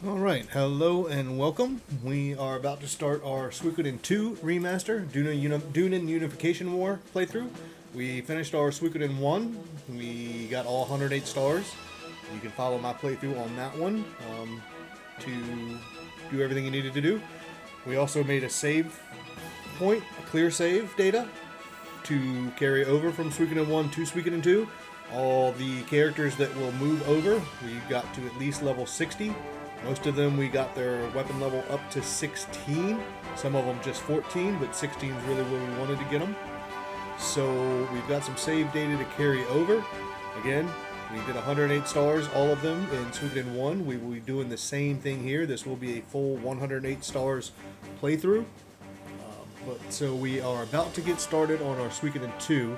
Alright, hello and welcome. We are about to start our Suikoden 2 Remaster, Dunin Unification War playthrough. We finished our Suikoden 1. We got all 108 stars. You can follow my playthrough on that one to do everything you needed to do. We also made a save point, a clear save data, to carry over from Suikoden 1 to Suikoden 2. All the characters that will move over, we got to at least level 60. Most of them, we got their weapon level up to 16. Some of them just 14, but 16 is really where we wanted to get them. So we've got some save data to carry over. Again, we did 108 stars, all of them in Suikoden 1. We will be doing the same thing here. This will be a full 108 stars playthrough. So we are about to get started on our Suikoden 2.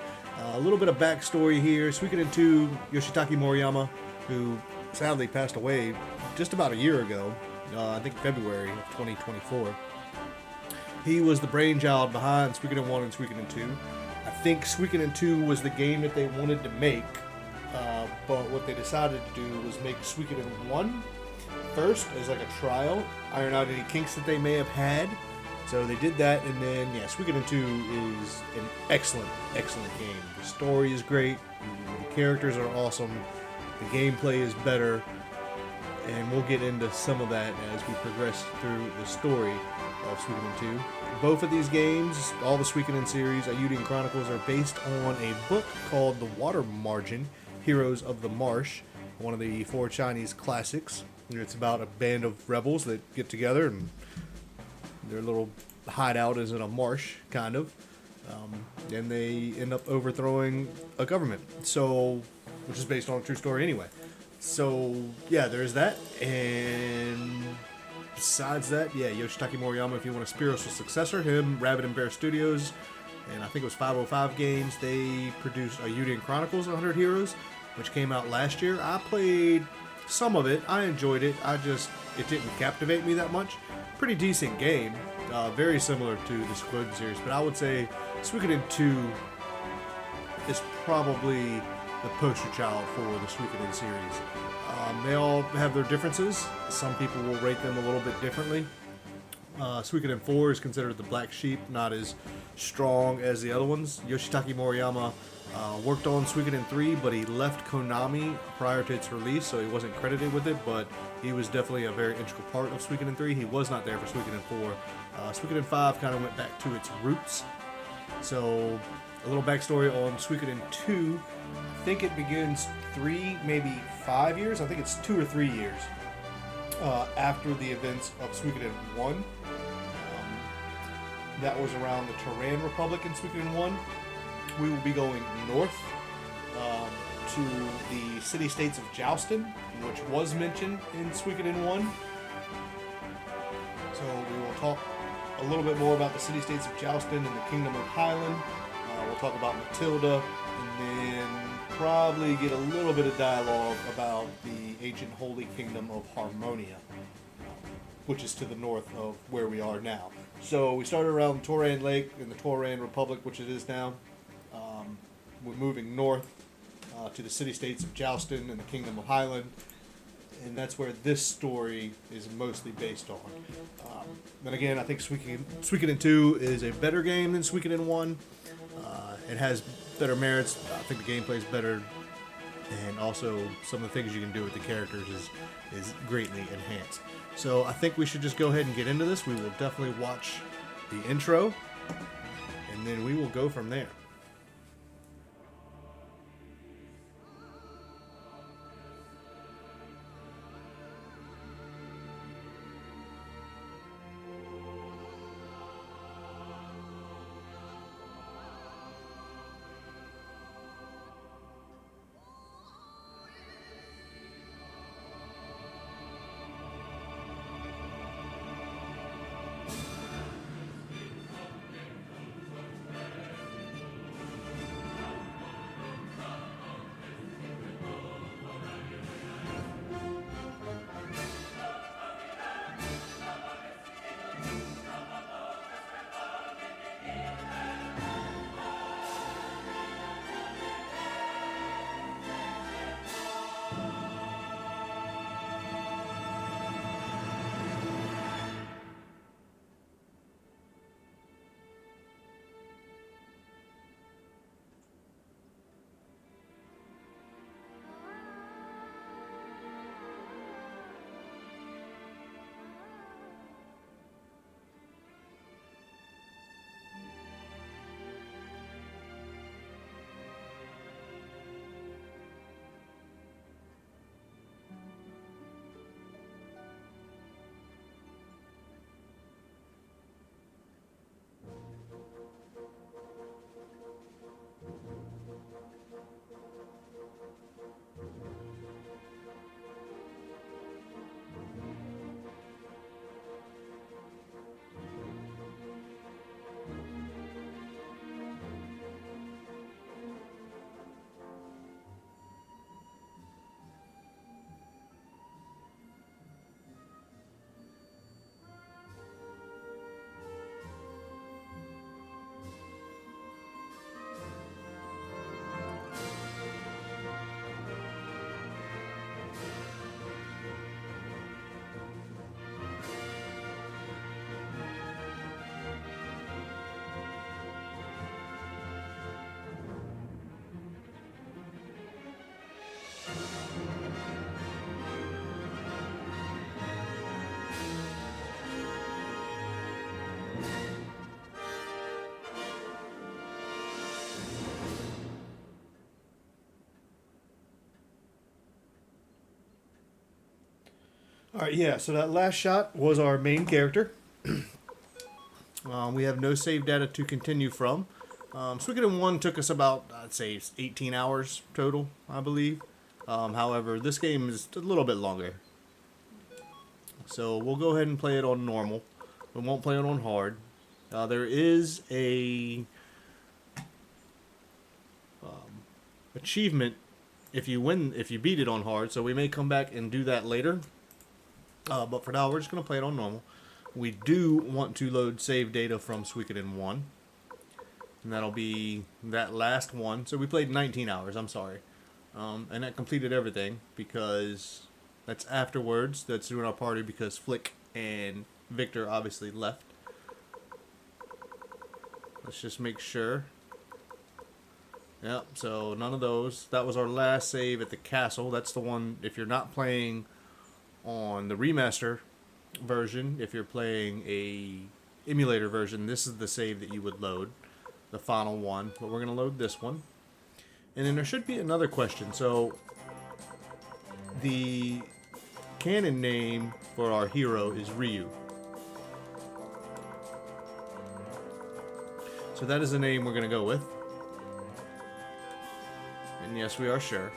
A little bit of backstory here. Suikoden 2, Yoshitaka Moriyama, who sadly passed away just about a year ago, I think February of 2024. He was the brainchild behind Suikoden 1 and Suikoden 2. I think Suikoden 2 was the game that they wanted to make, but what they decided to do was make Suikoden 1 first as like a trial, iron out any kinks that they may have had. So they did that, and then, yeah, Suikoden 2 is an excellent, excellent game. The story is great, the characters are awesome, the gameplay is better, and we'll get into some of that as we progress through the story of Suikoden 2. Both of these games, all the Suikoden series, Ayuden Chronicles, are based on a book called The Water Margin, Heroes of the Marsh, one of the 4 Chinese classics. It's about a band of rebels that get together, and their little hideout is in a marsh, kind of, and they end up overthrowing a government, so, which is based on a true story anyway. So, yeah, there's that, and besides that, yeah, Yoshitaka Moriyama, if you want a spiritual successor, him, Rabbit and Bear Studios, and I think it was 505 Games, they produced Ayuden Chronicles 100 Heroes, which came out last year. I played some of it, I enjoyed it, it didn't captivate me that much. Pretty decent game, very similar to the Suikoden series, but I would say Suikoden 2 is probably the poster child for the Suikoden series. They all have their differences. Some people will rate them a little bit differently. Suikoden 4 is considered the black sheep, not as strong as the other ones. Yoshitaka Moriyama worked on Suikoden 3, but he left Konami prior to its release, so he wasn't credited with it, but he was definitely a very integral part of Suikoden 3. He was not there for Suikoden 4. Suikoden 5 kind of went back to its roots. So, a little backstory on Suikoden 2. I think it begins 3, maybe 5 years. I think it's 2 or 3 years after the events of Suikoden 1. That was around the Terran Republic in Suikoden 1. We will be going north to the city-states of Joustin, which was mentioned in Suikoden 1. So we will talk a little bit more about the city-states of Joustin and the Kingdom of Highland. We'll talk about Matilda, and then probably get a little bit of dialogue about the ancient holy kingdom of Harmonia, which is to the north of where we are now. So we started around Toran Lake in the Toran Republic, which it is now. We're moving north to the city-states of Joustin and the Kingdom of Highland, and that's where this story is mostly based on. Then again, I think Suikoden 2 is a better game than Suikoden 1. It has better merits. I think the gameplay is better, and also some of the things you can do with the characters is greatly enhanced. So I think we should just go ahead and get into this. We will definitely watch the intro, and then we will go from there. All right, yeah. So that last shot was our main character. We have no save data to continue from. Suikoden 1 took us about, I'd say, 18 hours total, I believe. However, this game is a little bit longer. So we'll go ahead and play it on normal. We won't play it on hard. There is a achievement if you beat it on hard. So we may come back and do that later. But for now, we're just going to play it on normal. We do want to load save data from Suikoden 1. And that'll be that last one. So we played 19 hours, I'm sorry. And that completed everything because that's afterwards. That's doing our party because Flick and Victor obviously left. Let's just make sure. Yep, so none of those. That was our last save at the castle. That's the one, if you're not playing on the remaster version, if you're playing a emulator version, this is the save that you would load. The final one. But we're going to load this one. And then there should be another question. So, the canon name for our hero is Ryu. So that is the name we're going to go with. And yes, we are sure.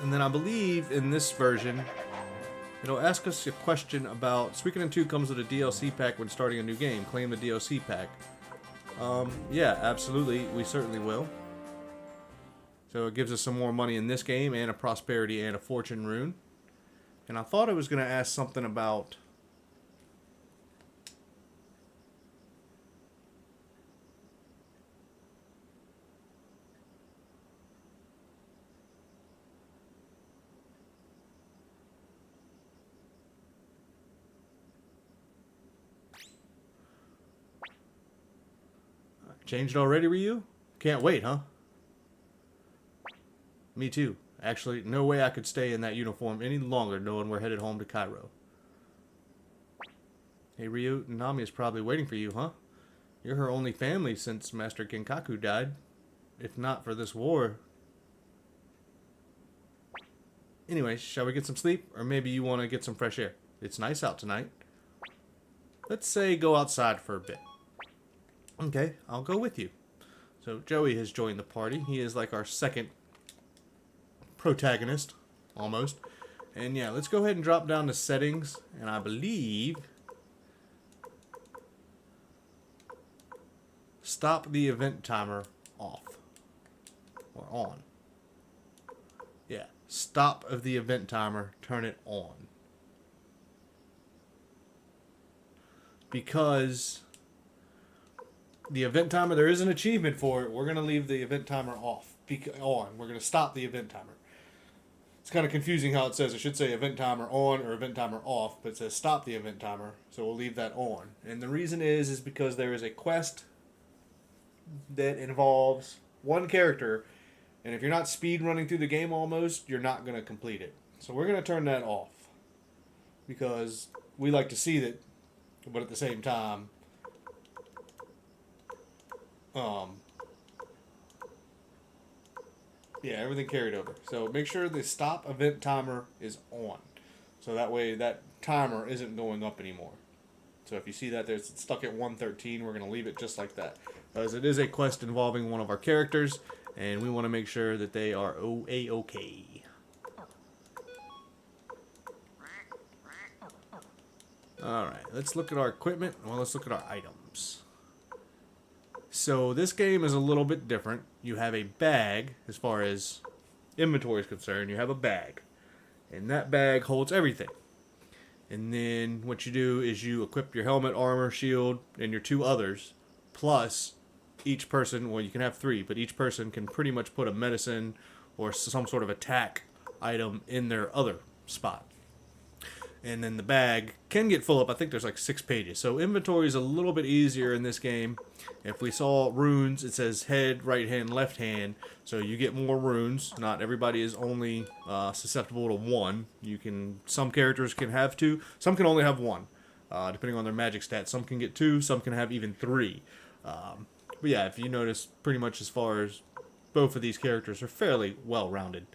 And then I believe in this version, it'll ask us a question about Suikoden 2 comes with a DLC pack when starting a new game. Claim the DLC pack. Yeah, absolutely. We certainly will. So it gives us some more money in this game and a prosperity and a fortune rune. And I thought I was going to ask something about changed already, Ryu? Can't wait, huh? Me too. Actually, no way I could stay in that uniform any longer knowing we're headed home to Cairo. Hey Ryu, Nami is probably waiting for you, huh? You're her only family since Master Genkaku died. If not for this war. Anyway, shall we get some sleep? Or maybe you want to get some fresh air? It's nice out tonight. Let's say go outside for a bit. Okay, I'll go with you. So Joey has joined the party. He is like our second protagonist, almost. And yeah, let's go ahead and drop down to settings. And I believe stop the event timer off. Or on. Yeah, stop of the event timer, turn it on. Because the event timer, there is an achievement for it. We're going to leave the event timer off. On. We're going to stop the event timer. It's kind of confusing how it says. It should say event timer on or event timer off, but it says stop the event timer, so we'll leave that on. And the reason is because there is a quest that involves one character, and if you're not speed running through the game almost, you're not going to complete it. So we're going to turn that off because we like to see that, but at the same time, yeah, everything carried over. So make sure the stop event timer is on. So that way that timer isn't going up anymore. So if you see that there's stuck at 113, we're going to leave it just like that. Because it is a quest involving one of our characters, and we want to make sure that they are A-OK. Alright, let's look at our equipment. Well, let's look at our items. So this game is a little bit different. You have a bag, as far as inventory is concerned. You have a bag. And that bag holds everything. And then what you do is you equip your helmet, armor, shield, and your two others. Plus, each person, well, you can have three, but each person can pretty much put a medicine or some sort of attack item in their other spot. And then the bag can get full up. I think there's like 6 pages. So inventory is a little bit easier in this game. If we saw runes, it says head, right hand, left hand. So you get more runes. Not everybody is only susceptible to 1. Some characters can have 2. Some can only have 1, depending on their magic stats. Some can get 2. Some can have even 3. But yeah, if you notice, pretty much as far as both of these characters are fairly well-rounded.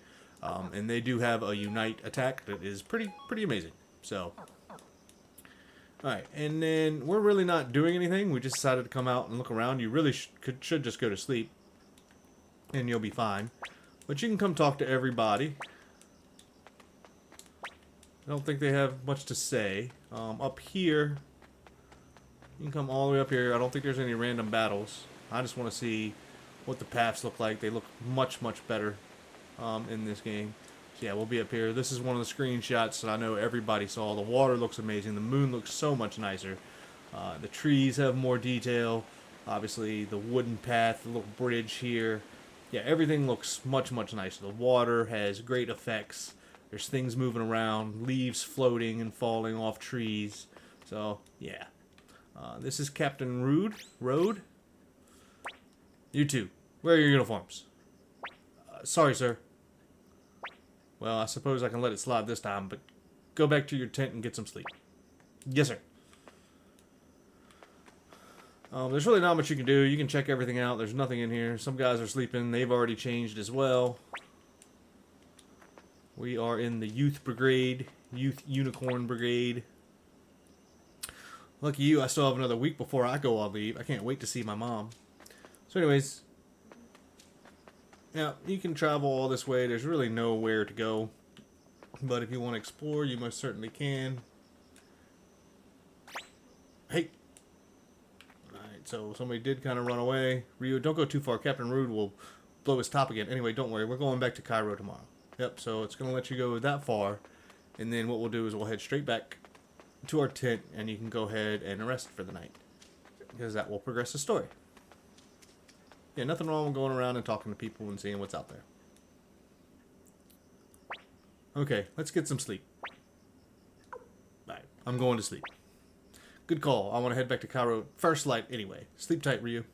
And they do have a unite attack that is pretty amazing. So, alright, and then we're really not doing anything. We just decided to come out and look around. You really should just go to sleep, and you'll be fine. But you can come talk to everybody. I don't think they have much to say. Up here, you can come all the way up here. I don't think there's any random battles. I just want to see what the paths look like. They look much better in this game. So yeah, we'll be up here. This is one of the screenshots that I know everybody saw. The water looks amazing. The moon looks so much nicer. The trees have more detail. Obviously, the wooden path, the little bridge here. Yeah, everything looks much nicer. The water has great effects. There's things moving around, leaves floating and falling off trees. So, yeah. This is Captain Road. You two, where are your uniforms? Sorry, sir. Well, I suppose I can let it slide this time, but go back to your tent and get some sleep. Yes, sir. There's really not much you can do. You can check everything out. There's nothing in here. Some guys are sleeping. They've already changed as well. We are in the Youth Brigade. Youth Unicorn Brigade. Lucky you, I still have another week before I go on leave. I can't wait to see my mom. So anyways, yeah, you can travel all this way. There's really nowhere to go. But if you want to explore, you most certainly can. Hey! Alright, so somebody did kind of run away. Ryu, don't go too far. Captain Rude will blow his top again. Anyway, don't worry. We're going back to Cairo tomorrow. Yep, so it's going to let you go that far. And then what we'll do is we'll head straight back to our tent, and you can go ahead and rest for the night. Because that will progress the story. Yeah, nothing wrong with going around and talking to people and seeing what's out there. Okay, let's get some sleep. Alright, I'm going to sleep. Good call. I want to head back to Cairo first light anyway. Sleep tight, Ryu.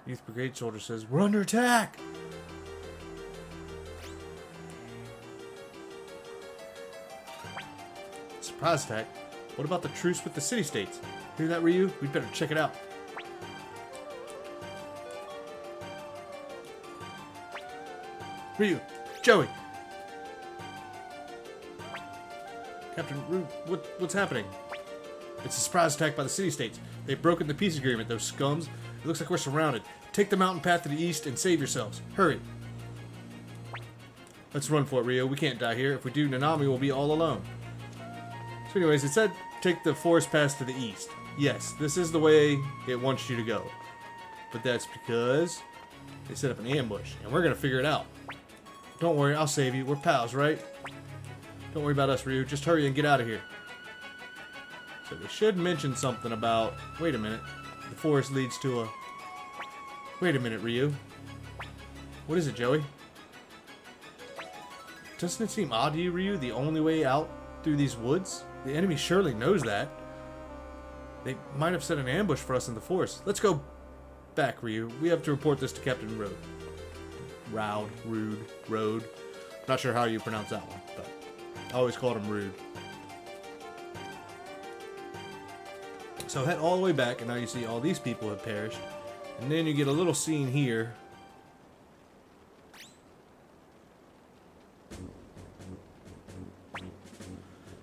Youth Brigade soldier says, we're under attack! Surprise attack? What about the truce with the city-states? Hear that, Ryu? We'd better check it out. Ryu! Joey! Captain Ryu, what's happening? It's a surprise attack by the city-states. They've broken the peace agreement, those scums. It looks like we're surrounded. Take the mountain path to the east and save yourselves. Hurry. Let's run for it, Rio. We can't die here. If we do, Nanami will be all alone. So anyways, it said take the forest path to the east. Yes, this is the way it wants you to go. But that's because they set up an ambush, and we're going to figure it out. Don't worry, I'll save you. We're pals, right? Don't worry about us, Ryu. Just hurry and get out of here. So they should mention something about... Wait a minute. The forest leads to a... Wait a minute, Ryu. What is it, Joey? Doesn't it seem odd to you, Ryu? The only way out through these woods? The enemy surely knows that. They might have set an ambush for us in the forest. Let's go back, Ryu. We have to report this to Captain Road. Road. Not sure how you pronounce that one, but I always called him Rude. So head all the way back, and now you see all these people have perished. And then you get a little scene here.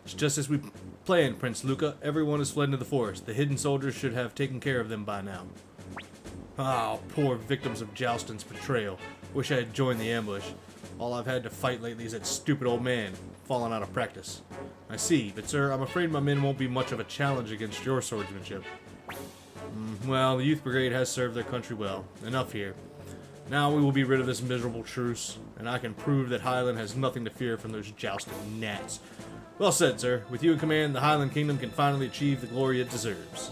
It's just as we planned, Prince Luca. Everyone has fled into the forest. The hidden soldiers should have taken care of them by now. Oh, poor victims of Joustin's betrayal. Wish I had joined the ambush. All I've had to fight lately is that stupid old man, fallen out of practice. I see, but sir, I'm afraid my men won't be much of a challenge against your swordsmanship. Well, the Youth Brigade has served their country well. Enough here. Now we will be rid of this miserable truce, and I can prove that Highland has nothing to fear from those jousting gnats. Well said, sir. With you in command, the Highland Kingdom can finally achieve the glory it deserves.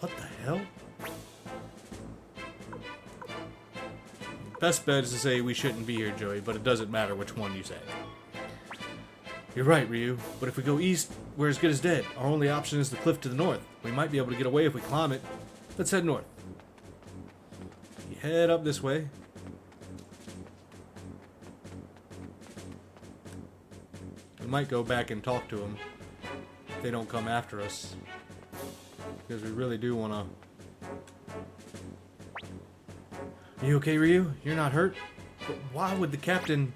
What the hell? Best bet is to say we shouldn't be here, Joey, but it doesn't matter which one you say. You're right, Ryu, but if we go east, we're as good as dead. Our only option is the cliff to the north. We might be able to get away if we climb it. Let's head north. You head up this way. might go back and talk to them if they don't come after us. Because we really do want to... You okay, Ryu? You're not hurt? But why would the captain...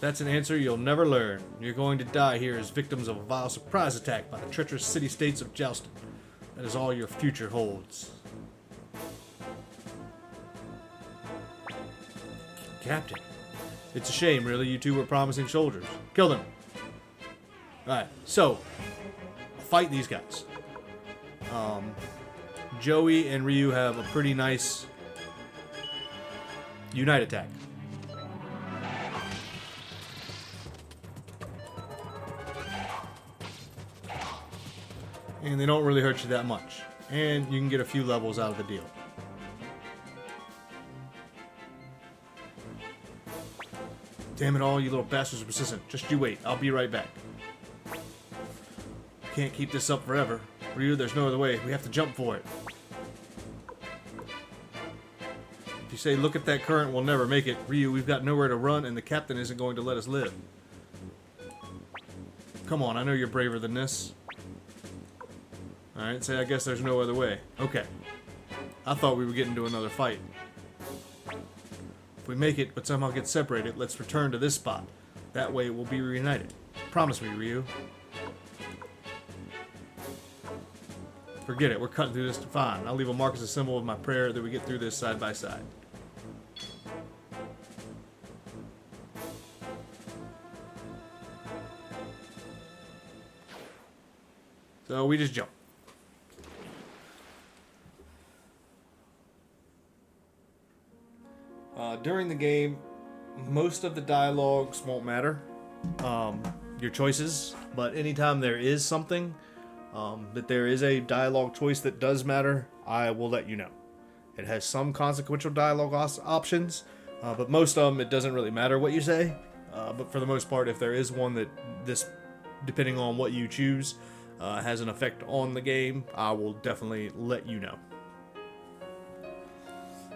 That's an answer you'll never learn. You're going to die here as victims of a vile surprise attack by the treacherous city-states of Joustin. That is all your future holds. Captain. It's a shame, really. You two were promising soldiers. Kill them. Alright, so... Fight these guys. Joey and Ryu have a pretty nice... Unite attack. And they don't really hurt you that much. And you can get a few levels out of the deal. Damn it all, you little bastards are persistent. Just you wait. I'll be right back. Can't keep this up forever. Ryu, there's no other way. We have to jump for it. If you say, look at that current, we'll never make it. Ryu, we've got nowhere to run, and the captain isn't going to let us live. Come on, I know you're braver than this. Alright, say I guess there's no other way. Okay. I thought we were getting to another fight. If we make it, but somehow get separated, let's return to this spot. That way we'll be reunited. Promise me, Ryu. Forget it, we're cutting through this fine. I'll leave a mark as a symbol of my prayer that we get through this side by side. So we just jump. During the game, most of the dialogues won't matter, your choices, but anytime there is something, that there is a dialogue choice that does matter, I will let you know. It has some consequential dialogue options, but most of them, it doesn't really matter what you say, but for the most part, if there is one that this, depending on what you choose, has an effect on the game, I will definitely let you know.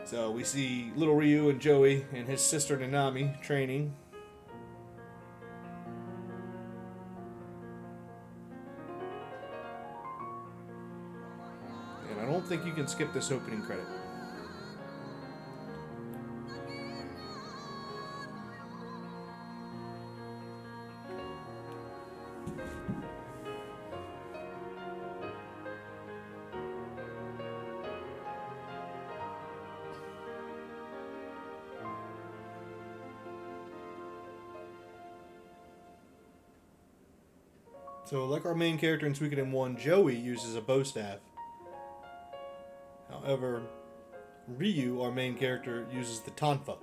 So we see little Ryu and Joey and his sister Nanami training. And I don't think you can skip this opening credit. So, like our main character in Suikoden 1, Joey uses a bow staff. However, Ryu, our main character, uses the tonfa,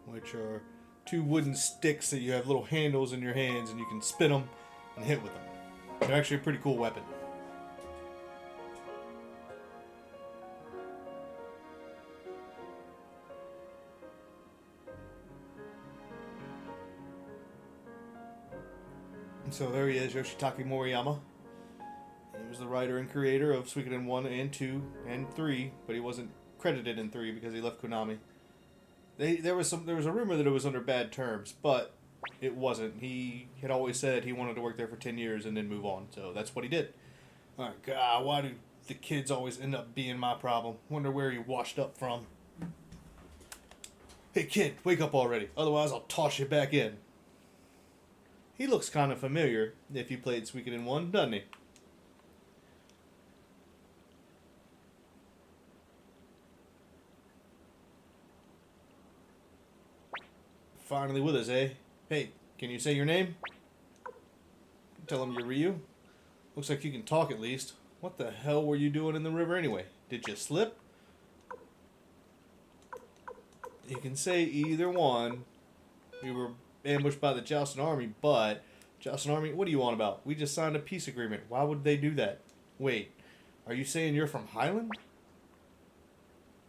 which are two wooden sticks that you have little handles in your hands and you can spin them and hit with them. They're actually a pretty cool weapon. So there he is, Yoshitaka Moriyama. He was the writer and creator of Suikoden 1 and 2 and 3, but he wasn't credited in 3 because he left Konami. There was a rumor that it was under bad terms, but it wasn't. He had always said he wanted to work there for 10 years and then move on, so that's what he did. Oh God, why do the kids always end up being my problem? Wonder where he washed up from. Hey kid, wake up already, otherwise I'll toss you back in. He looks kind of familiar if you played Suikoden 1, doesn't he? Finally with us, eh? Hey, can you say your name? Tell him you're Ryu. Looks like you can talk at least. What the hell were you doing in the river anyway? Did you slip? You can say either one. We were ambushed by the Joustin army, but Joustin army, what do you want about? We just signed a peace agreement. Why would they do that? Wait, are you saying you're from Highland?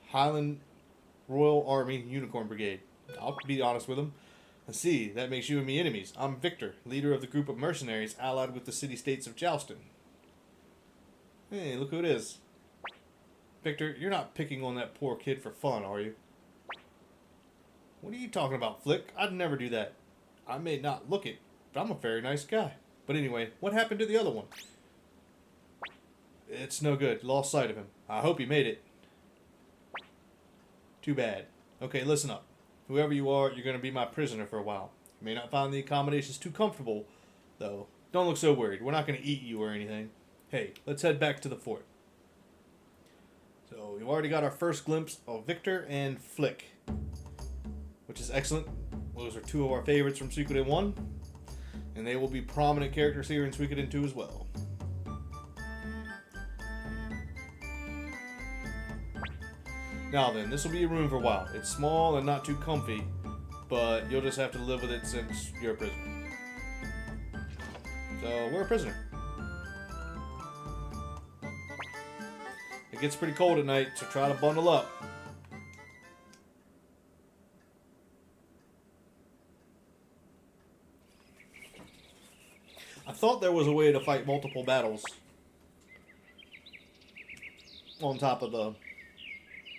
Highland Royal Army Unicorn Brigade. I'll be honest with him. I see, that makes you and me enemies. I'm Victor, leader of the group of mercenaries allied with the city-states of Joustin. Hey, look who it is. Victor, you're not picking on that poor kid for fun, are you? What are you talking about, Flick? I'd never do that. I may not look it, but I'm a very nice guy. But anyway, what happened to the other one? It's no good. Lost sight of him. I hope he made it. Too bad. Okay, listen up. Whoever you are, you're going to be my prisoner for a while. You may not find the accommodations too comfortable, though. Don't look so worried. We're not going to eat you or anything. Hey, let's head back to the fort. So, we've already got our first glimpse of Victor and Flick, which is excellent. Those are two of our favorites from Suikoden 1, and they will be prominent characters here in Suikoden 2 as well. Now then, this will be your room for a while. It's small and not too comfy, but you'll just have to live with it since you're a prisoner. So, we're a prisoner. It gets pretty cold at night, so try to bundle up. I thought there was a way to fight multiple battles on top of the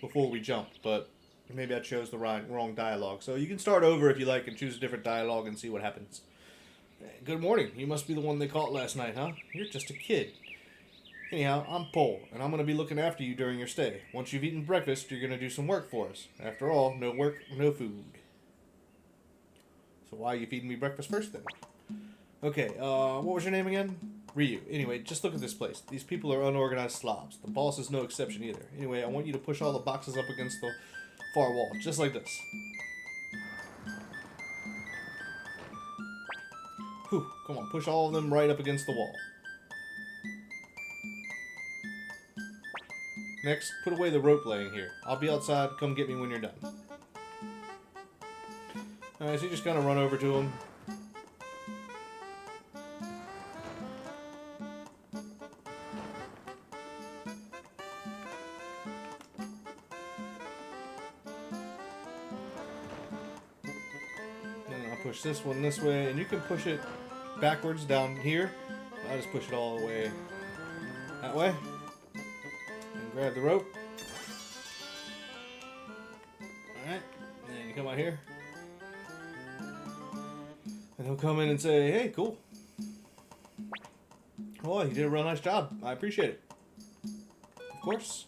before we jumped, but maybe I chose the wrong dialogue. So you can start over if you like and choose a different dialogue and see what happens. Good morning. You must be the one they caught last night, huh? You're just a kid. Anyhow, I'm Pole, and I'm going to be looking after you during your stay. Once you've eaten breakfast, you're going to do some work for us. After all, no work, no food. So why are you feeding me breakfast first, then? Okay, what was your name again? Ryu. Anyway, just look at this place. These people are unorganized slobs. The boss is no exception either. Anyway, I want you to push all the boxes up against the far wall, just like this. Whew, come on, push all of them right up against the wall. Next, put away the rope laying here. I'll be outside. Come get me when you're done. Alright, so you just kind of run over to him. And I'll push this one this way, and you can push it backwards down here. I'll just push it all the way that way. Grab the rope. Alright. And then you come out here. And he'll come in and say, hey, cool. Oh, you did a real nice job. I appreciate it. Of course.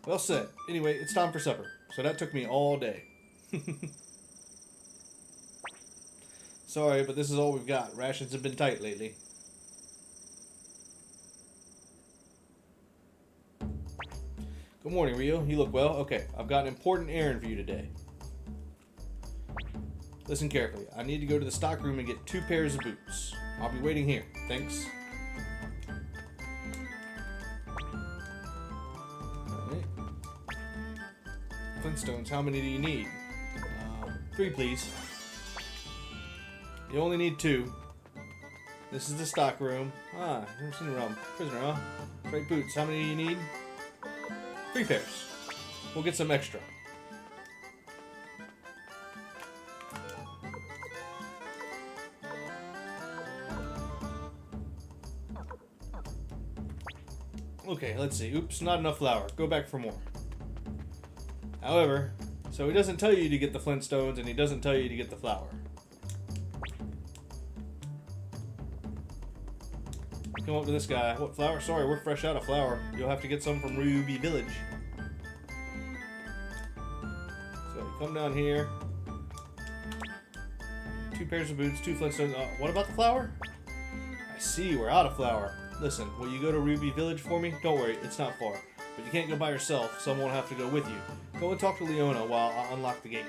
Well said. Anyway, it's time for supper. So that took me all day. Sorry, but this is all we've got. Rations have been tight lately. Good morning, Rio. You look well. Okay, I've got an important errand for you today. Listen carefully. I need to go to the stock room and get 2 pairs of boots. I'll be waiting here. Thanks. Alright. Flintstones, how many do you need? 3, please. You only need 2. This is the stock room. Ah, never seen around. Prisoner, huh? Great boots. How many do you need? 3 pairs. We'll get some extra. Okay, let's see. Oops, not enough flour. Go back for more. However, so he doesn't tell you to get the Flintstones, and he doesn't tell you to get the flour. Come up to this guy. What flour? Sorry, we're fresh out of flour. You'll have to get some from Ruby Village. So you come down here. 2 pairs of boots, 2 Flintstones. What about the flour? I see, we're out of flour. Listen, will you go to Ruby Village for me? Don't worry, it's not far. But you can't go by yourself, someone will have to go with you. Go and talk to Leona while I unlock the gate.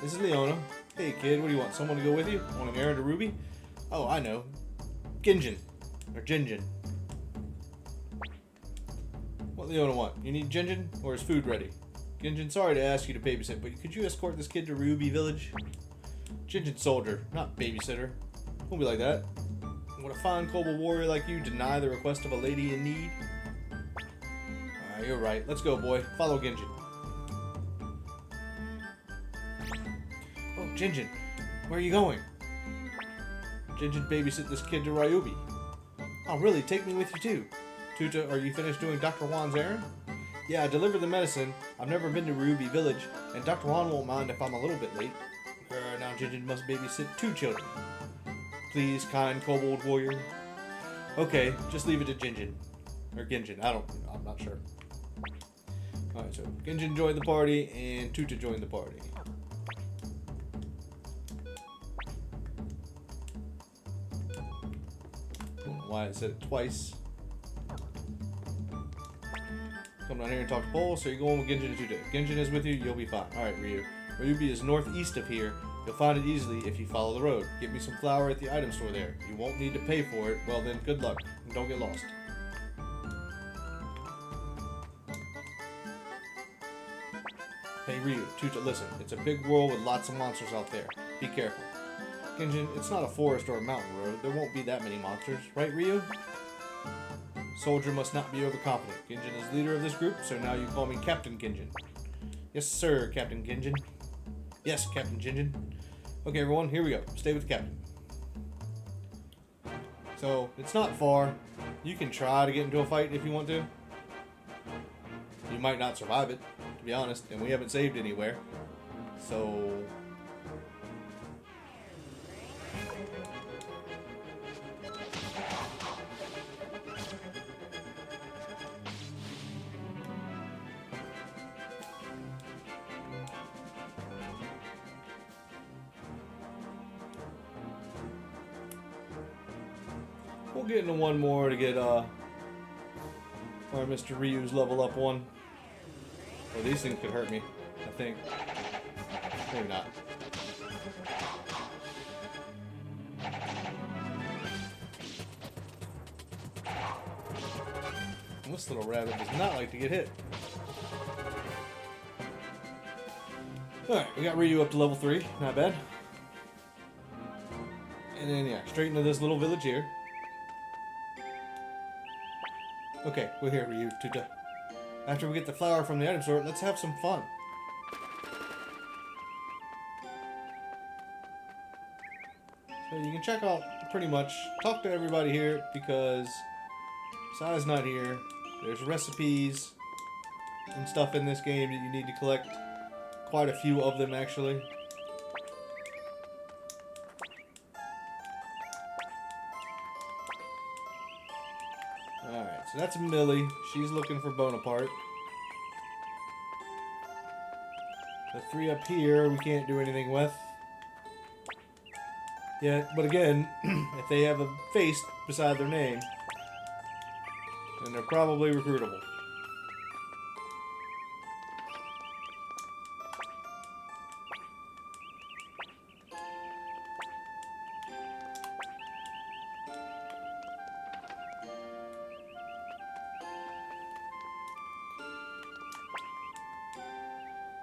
This is Leona. Hey kid, what do you want? Someone to go with you? On an errand to Ruby? Oh, I know. Ginjin. Or Jinjin. What Leona want? You need Jinjin? Or is food ready? Ginjin, sorry to ask you to babysit, but could you escort this kid to Ruby Village? Jinjin soldier, not babysitter. Won't be like that. Would a fine kobold warrior like you deny the request of a lady in need? You're right. Let's go, boy. Follow Ginjin. Oh, Jinjin, where are you going? Jinjin babysit this kid to Ryubi. Oh, really? Take me with you, too. Tuta, are you finished doing Dr. Juan's errand? Yeah, deliver the medicine. I've never been to Ruby Village, and Dr. Juan won't mind if I'm a little bit late. Now Jinjin must babysit 2 children. Please, kind kobold warrior. Okay, just leave it to Jinjin. Or Ginjin, I'm not sure. Alright, so Ginjin joined the party, and Tuta joined the party. Don't know why I said it twice. Come down here and talk to Pole, so you're going with Ginjin and Tuta. If Ginjin is with you, you'll be fine. Alright, Ryu. Ryubi is northeast of here. You'll find it easily if you follow the road. Get me some flour at the item store there. You won't need to pay for it. Well then, good luck. And don't get lost. Hey Ryu, Tuta, listen. It's a big world with lots of monsters out there. Be careful. Ginjin, it's not a forest or a mountain road. There won't be that many monsters. Right, Ryu? Soldier must not be overconfident. Ginjin is leader of this group, so now you call me Captain Ginjin. Yes, sir, Captain Ginjin. Yes, Captain Ginjin. Okay, everyone, here we go. Stay with the captain. So, it's not far. You can try to get into a fight if you want to. You might not survive it, to be honest, and we haven't saved anywhere. So... we'll get into one more to get our Mr. Ryu's level up one. Well, these things could hurt me, I think. Maybe not. This little rabbit does not like to get hit. Alright, we got Ryu up to level 3. Not bad. And then, yeah, straight into this little village here. Okay, we're here, Ryu, Tuta. After we get the flower from the item store, let's have some fun. So you can check out, pretty much, talk to everybody here, because Sai's not here. There's recipes and stuff in this game that you need to collect. Quite a few of them, actually. Alright, so that's Millie. She's looking for Bonaparte. The 3 up here we can't do anything with. Yeah, but again, if they have a face beside their name, then they're probably recruitable.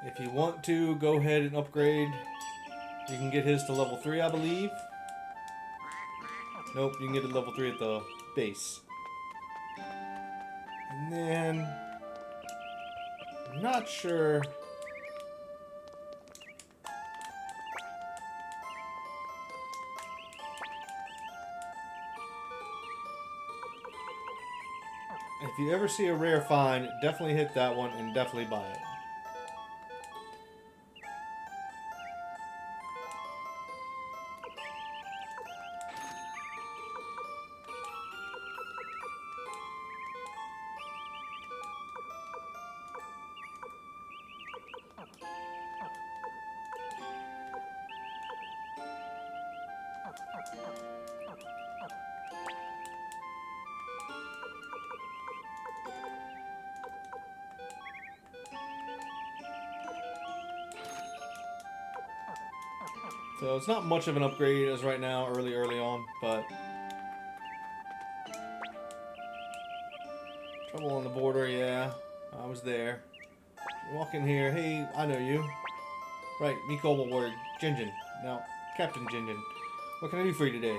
If you want to, go ahead and upgrade. You can get his to level 3, I believe. Nope, you can get it to level 3 at the base. And then... I'm not sure... If you ever see a rare find, definitely hit that one and definitely buy it. So it's not much of an upgrade as right now, early on, but... Trouble on the border, yeah. I was there. You walk in here, hey, I know you. Right, me Kobold Warrior, Jinjin. Now, Captain Jinjin. What can I do for you today?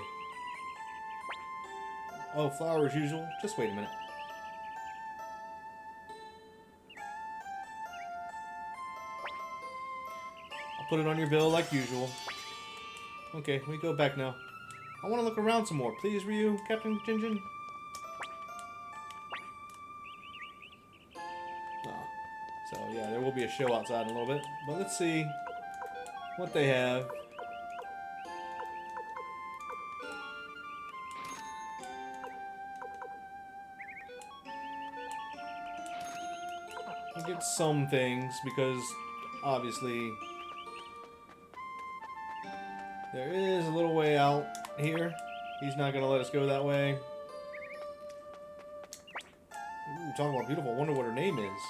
Oh, flower as usual. Just wait a minute. I'll put it on your bill like usual. Okay, we go back now. I want to look around some more. Please, Ryu, Captain Jinjin. be a show outside in a little bit. But let's see what they have. We'll get some things because obviously there is a little way out here. He's not going to let us go that way. Ooh, talking about beautiful. I wonder what her name is.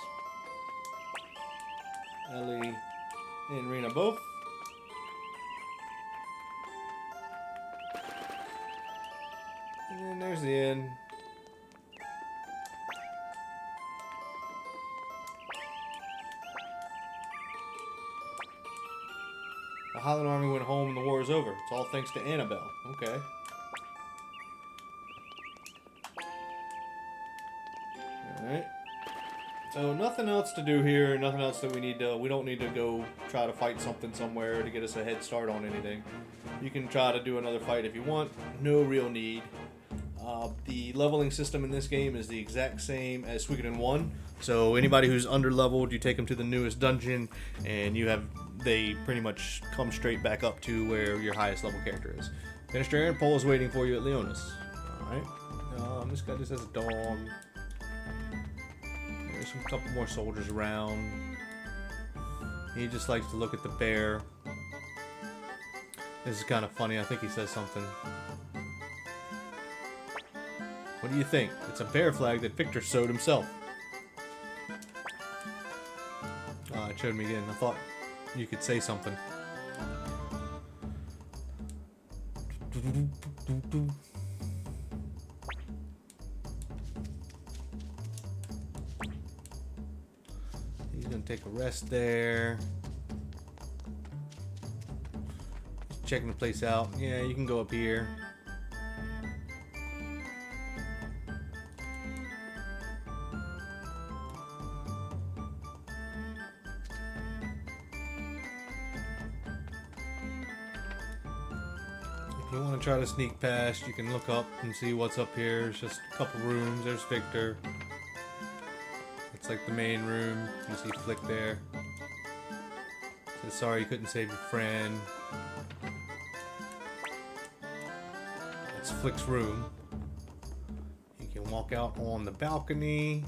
Ellie and Rena both. And then there's the end. The Highland Army went home and the war is over. It's all thanks to Annabelle. Okay. Alright. So nothing else to do here, nothing else that we need to, we don't need to go try to fight something somewhere to get us a head start on anything. You can try to do another fight if you want, no real need. The leveling system in this game is the exact same as Suikoden 1. So anybody who's under leveled, you take them to the newest dungeon and they pretty much come straight back up to where your highest level character is. Finished your errand, Paul is waiting for you at Leonis. Alright. This guy just has a dog. There's a couple more soldiers around. He just likes to look at the bear. This is kind of funny. I think he says something. What do you think? It's a bear flag that Victor sewed himself. It showed me again. I thought you could say something. He's gonna take a rest there. Just checking the place out. Yeah, you can go up here. If you want to try to sneak past, you can look up and see what's up here. It's just a couple rooms. There's Victor. It's like the main room. You see Flick there. Says sorry you couldn't save your friend. That's Flick's room. You can walk out on the balcony.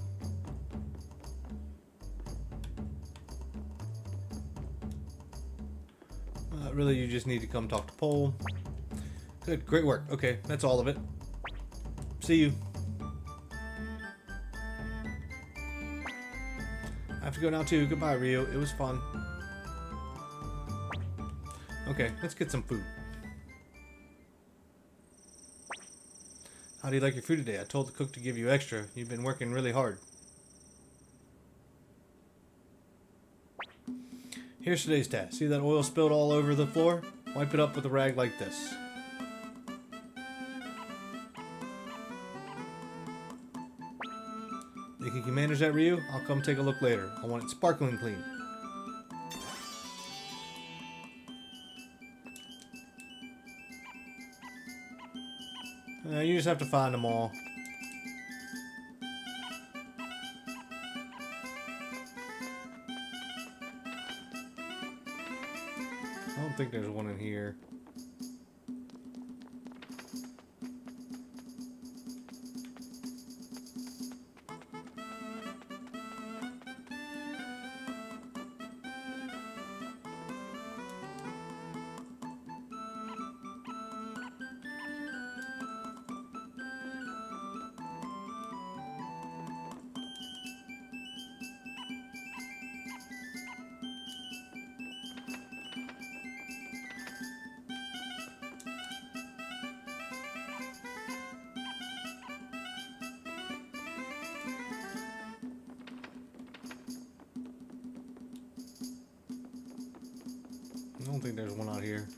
Really, you just need to come talk to Pole. Good, great work. Okay, that's all of it. See you. I have to go now too. Goodbye, Rio. It was fun. Okay, let's get some food. How do you like your food today? I told the cook to give you extra. You've been working really hard. Here's today's task. See that oil spilled all over the floor? Wipe it up with a rag like this. Think you can manage that, Ryu? I'll come take a look later. I want it sparkling clean. You just have to find them all. I don't think there's one in here. I don't think there's one out here.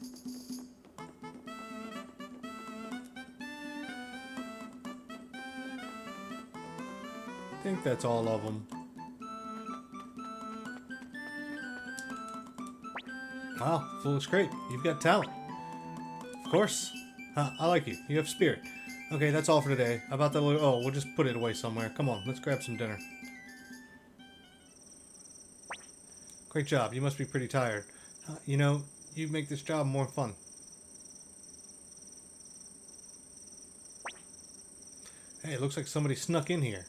I think that's all of them. Wow, looks great. You've got talent. Of course. I like you. You have spirit. Okay, that's all for today. How about that little... Oh, we'll just put it away somewhere. Come on, let's grab some dinner. Great job. You must be pretty tired. You know, you make this job more fun. Hey, it looks like somebody snuck in here.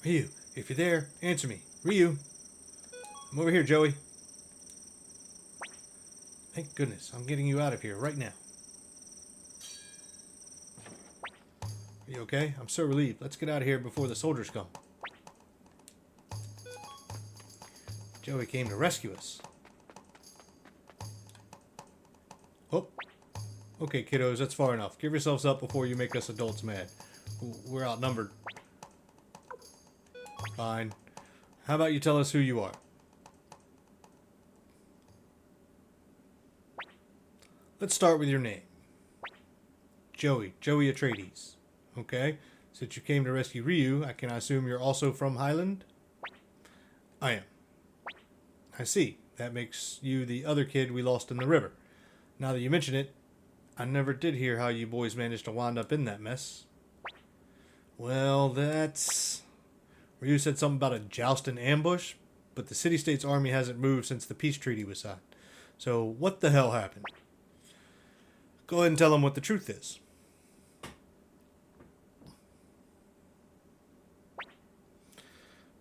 Ryu, if you're there, answer me. Ryu. I'm over here, Joey. Thank goodness. I'm getting you out of here right now. Are you okay? I'm so relieved. Let's get out of here before the soldiers come. Joey came to rescue us. Oh. Okay, kiddos, that's far enough. Give yourselves up before you make us adults mad. We're outnumbered. Fine. How about you tell us who you are? Let's start with your name. Joey Atreides. Okay. Since you came to rescue Ryu, I can assume you're also from Highland? I am. I see. That makes you the other kid we lost in the river. Now that you mention it, I never did hear how you boys managed to wind up in that mess. Well, that's... Ryu said something about a joust and ambush, but the city-state's army hasn't moved since the peace treaty was signed. So what the hell happened? Go ahead and tell them what the truth is.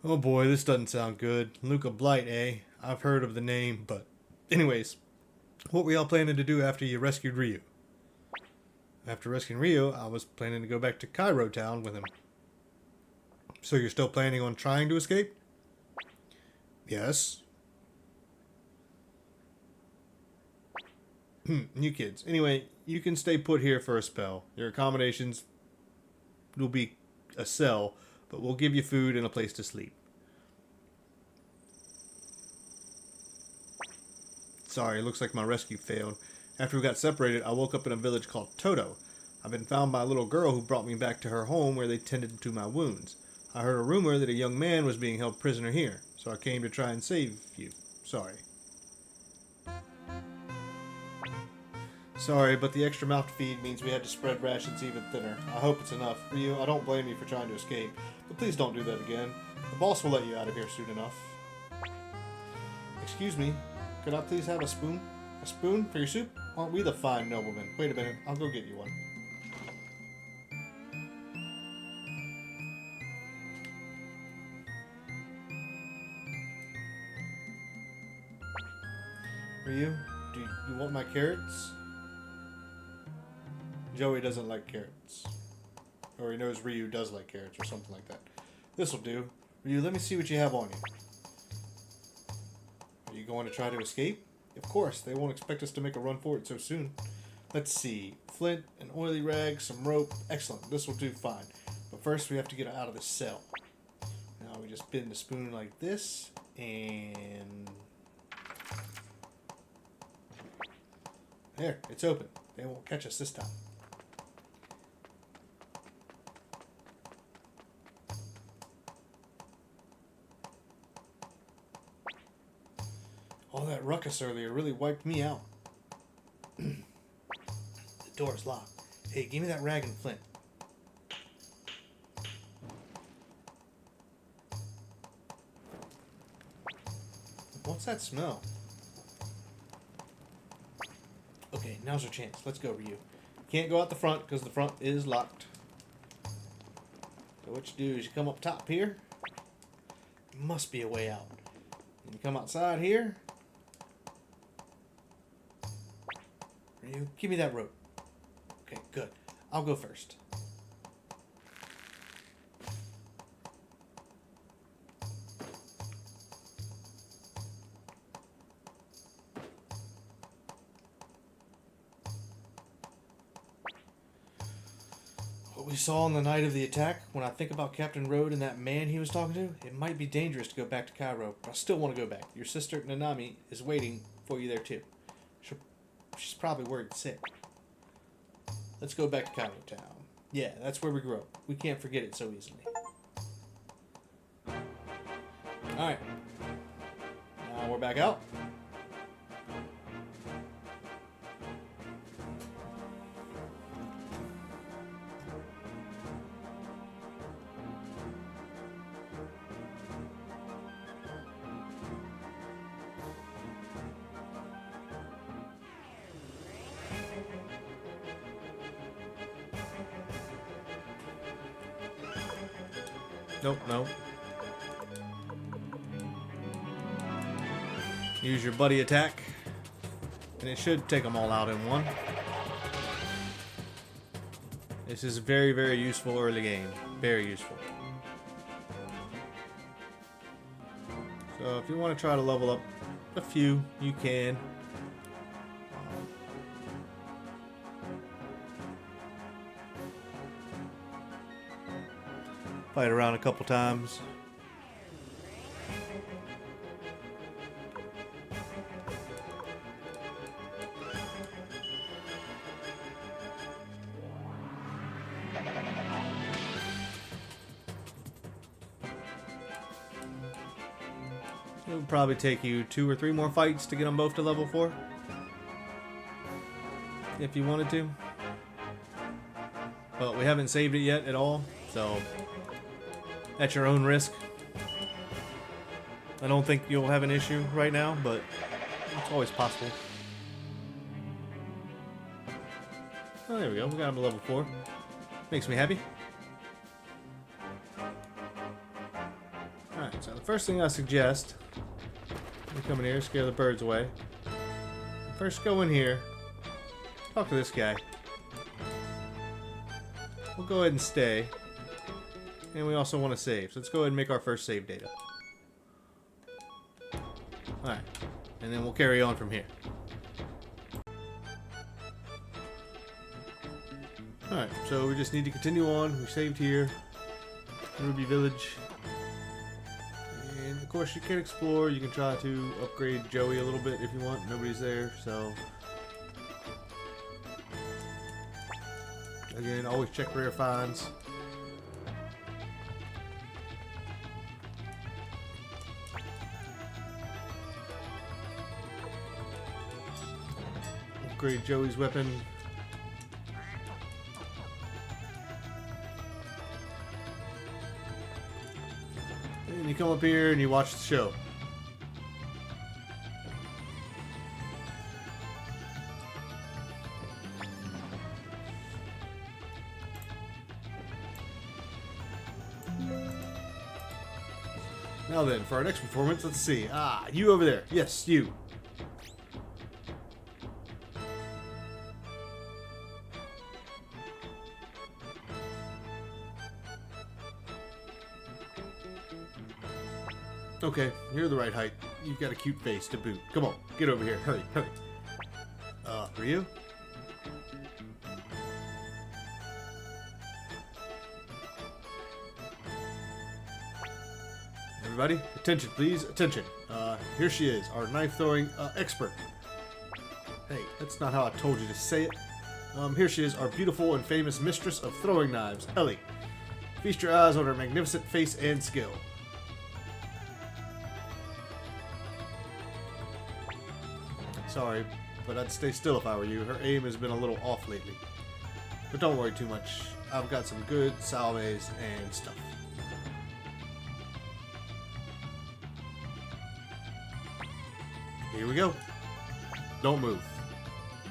Oh boy, this doesn't sound good. Luca Blight, eh? I've heard of the name, but... Anyways, what were y'all planning to do after you rescued Ryu? After rescuing Ryu, I was planning to go back to Cairo Town with him. So you're still planning on trying to escape? Yes. You kids. Anyway, you can stay put here for a spell. Your accommodations will be a cell, but we'll give you food and a place to sleep. Sorry, it looks like my rescue failed. After we got separated, I woke up in a village called Toto. I've been found by a little girl who brought me back to her home where they tended to my wounds. I heard a rumor that a young man was being held prisoner here, so I came to try and save you. Sorry. Sorry, but the extra mouth to feed means we had to spread rations even thinner. I hope it's enough. Ryu, I don't blame you for trying to escape, but please don't do that again. The boss will let you out of here soon enough. Excuse me, could I please have a spoon? A spoon for your soup? Aren't we the fine noblemen? Wait a minute, I'll go get you one. Ryu, do you want my carrots? Joey doesn't like carrots. Or he knows Ryu does like carrots or something like that. This'll do. Ryu, let me see what you have on you. Are you going to try to escape? Of course, they won't expect us to make a run for it so soon. Let's see. Flint, an oily rag, some rope. Excellent, this will do fine. But first we have to get out of this cell. Now we just bend the spoon like this, and... There, it's open. They won't catch us this time. All that ruckus earlier really wiped me out. The door's locked. Hey, give me that rag and flint. What's that smell? Okay, now's our chance. Let's go, Ryu. Can't go out the front because the front is locked. So what you do is you come up top here. There must be a way out. And you come outside here. Ryu, give me that rope. Okay, good. I'll go first. What we saw on the night of the attack, when I think about Captain Rhodes and that man he was talking to, it might be dangerous to go back to Cairo, but I still want to go back. Your sister, Nanami, is waiting for you there too. She's probably worried sick. Let's go back to Cairo Town. Yeah, that's where we grew up. We can't forget it so easily. Alright. Now we're back out. Nope, nope. Use your buddy attack. And it should take them all out in one. This is very, very useful early game. Very useful. So if you want to try to level up a few, you can. Fight around a couple times. It would probably take you 2 or 3 more fights to get them both to level 4. If you wanted to. But we haven't saved it yet at all, so at your own risk. I don't think you'll have an issue right now, but it's always possible. Oh, there we go. We got him to level 4. Makes me happy. Alright, so the first thing I suggest, you come in here, scare the birds away. First go in here, talk to this guy. We'll go ahead and stay. And we also want to save. So let's go ahead and make our first save data. Alright. And then we'll carry on from here. Alright, so we just need to continue on. We saved here. Ruby Village. And of course you can explore. You can try to upgrade Joey a little bit if you want. Nobody's there, so... Again, always check rare finds. Upgrade Joey's weapon. And you come up here and you watch the show. Now then, for our next performance, let's see. Ah, you over there. Yes, you. Okay, you're the right height. You've got a cute face to boot. Come on, get over here. Hurry, hurry. Ryu? Everybody, attention please, attention. Here she is, our knife-throwing expert. Hey, that's not how I told you to say it. Here she is, our beautiful and famous mistress of throwing knives, Ellie. Feast your eyes on her magnificent face and skill. Sorry, but I'd stay still if I were you. Her aim has been a little off lately. But don't worry too much. I've got some good salves and stuff. Here we go. Don't move.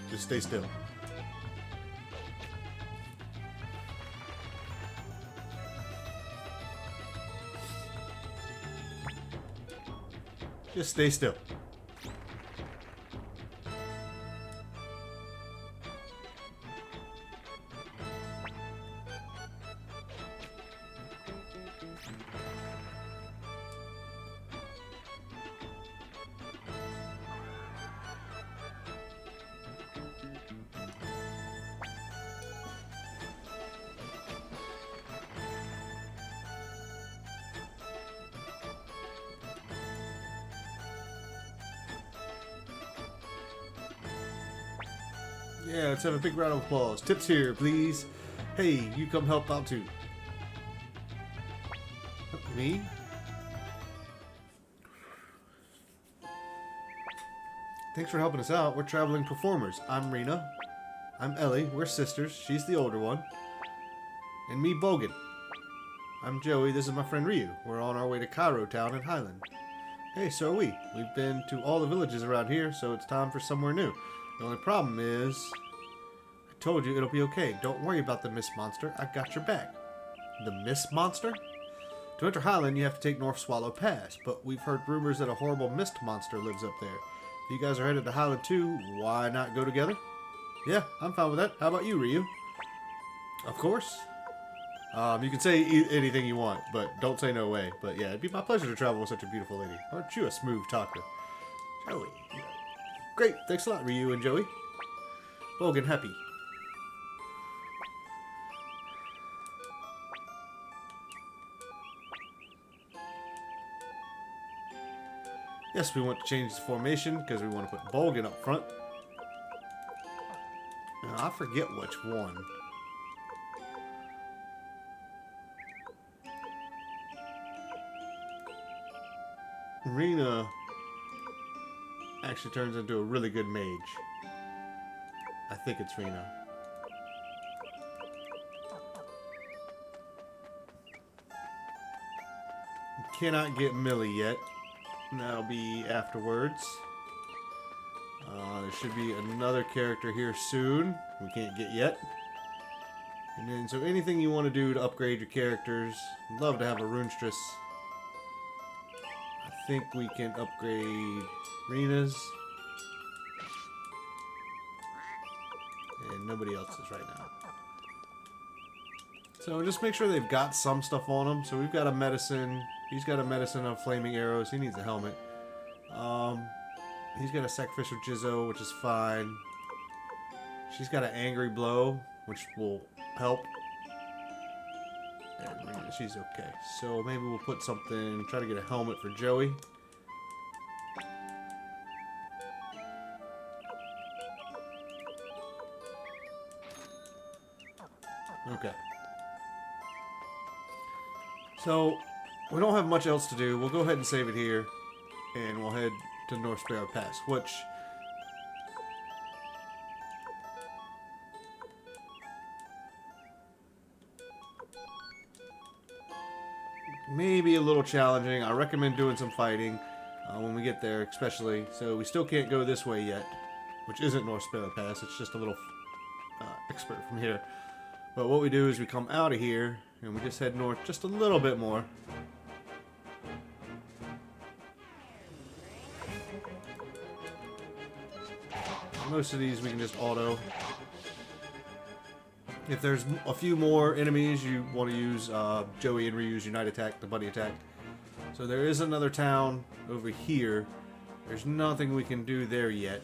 Just stay still. Just stay still. Yeah, let's have a big round of applause. Tips here, please. Hey, you come help out too. Me? Thanks for helping us out. We're traveling performers. I'm Rena. I'm Ellie. We're sisters. She's the older one. And me, Bogan. I'm Joey. This is my friend Ryu. We're on our way to Cairo Town in Highland. Hey, so are we. We've been to all the villages around here, so it's time for somewhere new. The only problem is, I told you it'll be okay. Don't worry about the Mist Monster. I got your back. The Mist Monster? To enter Highland, you have to take North Swallow Pass, but we've heard rumors that a horrible mist monster lives up there. If you guys are headed to Highland too, why not go together? Yeah, I'm fine with that. How about you, Ryu? Of course. You can say anything you want, but don't say no way. But yeah, it'd be my pleasure to travel with such a beautiful lady. Aren't you a smooth talker? Joey. Great, thanks a lot, Ryu and Joey. Logan, happy. Yes, we want to change the formation because we want to put Bolgan up front. Now, I forget which one. Rena actually turns into a really good mage. I think it's Rena. Cannot get Millie yet. That'll be afterwards. There should be another character here soon. We can't get yet. And then, so anything you want to do to upgrade your characters, I'd love to have a Runestress. I think we can upgrade Rena's. And nobody else's right now. So just make sure they've got some stuff on them. So we've got a medicine. He's got a medicine of flaming arrows. He needs a helmet. He's got a sacrificial Jizzo, which is fine. She's got an angry blow, which will help. And she's okay. So maybe we'll put something, try to get a helmet for Joey. Okay. So we don't have much else to do. We'll go ahead and save it here. And we'll head to North Sparrow Pass, which may be a little challenging. I recommend doing some fighting when we get there, especially. So we still can't go this way yet, which isn't North Sparrow Pass. It's just a little expert from here. But what we do is we come out of here and we just head north just a little bit more. Most of these we can just auto. If there's a few more enemies, you want to use Joey and Ryu's Unite Attack, the Buddy Attack. So there is another town over here. There's nothing we can do there yet.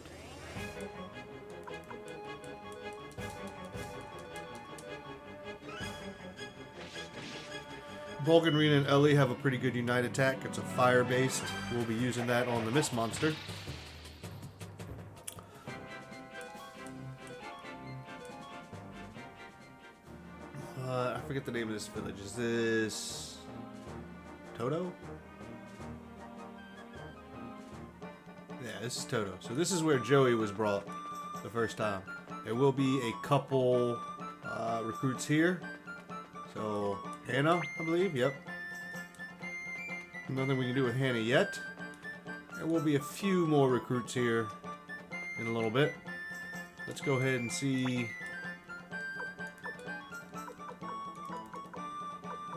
Bolgan, Rena, and Ellie have a pretty good Unite Attack. It's a fire-based. We'll be using that on the Mist Monster. I forget the name of this village. Is this Toto? Yeah, this is Toto. So this is where Joey was brought the first time. There will be a couple recruits here. So Hannah, I believe. Yep. Nothing we can do with Hannah yet. There will be a few more recruits here in a little bit. Let's go ahead and see.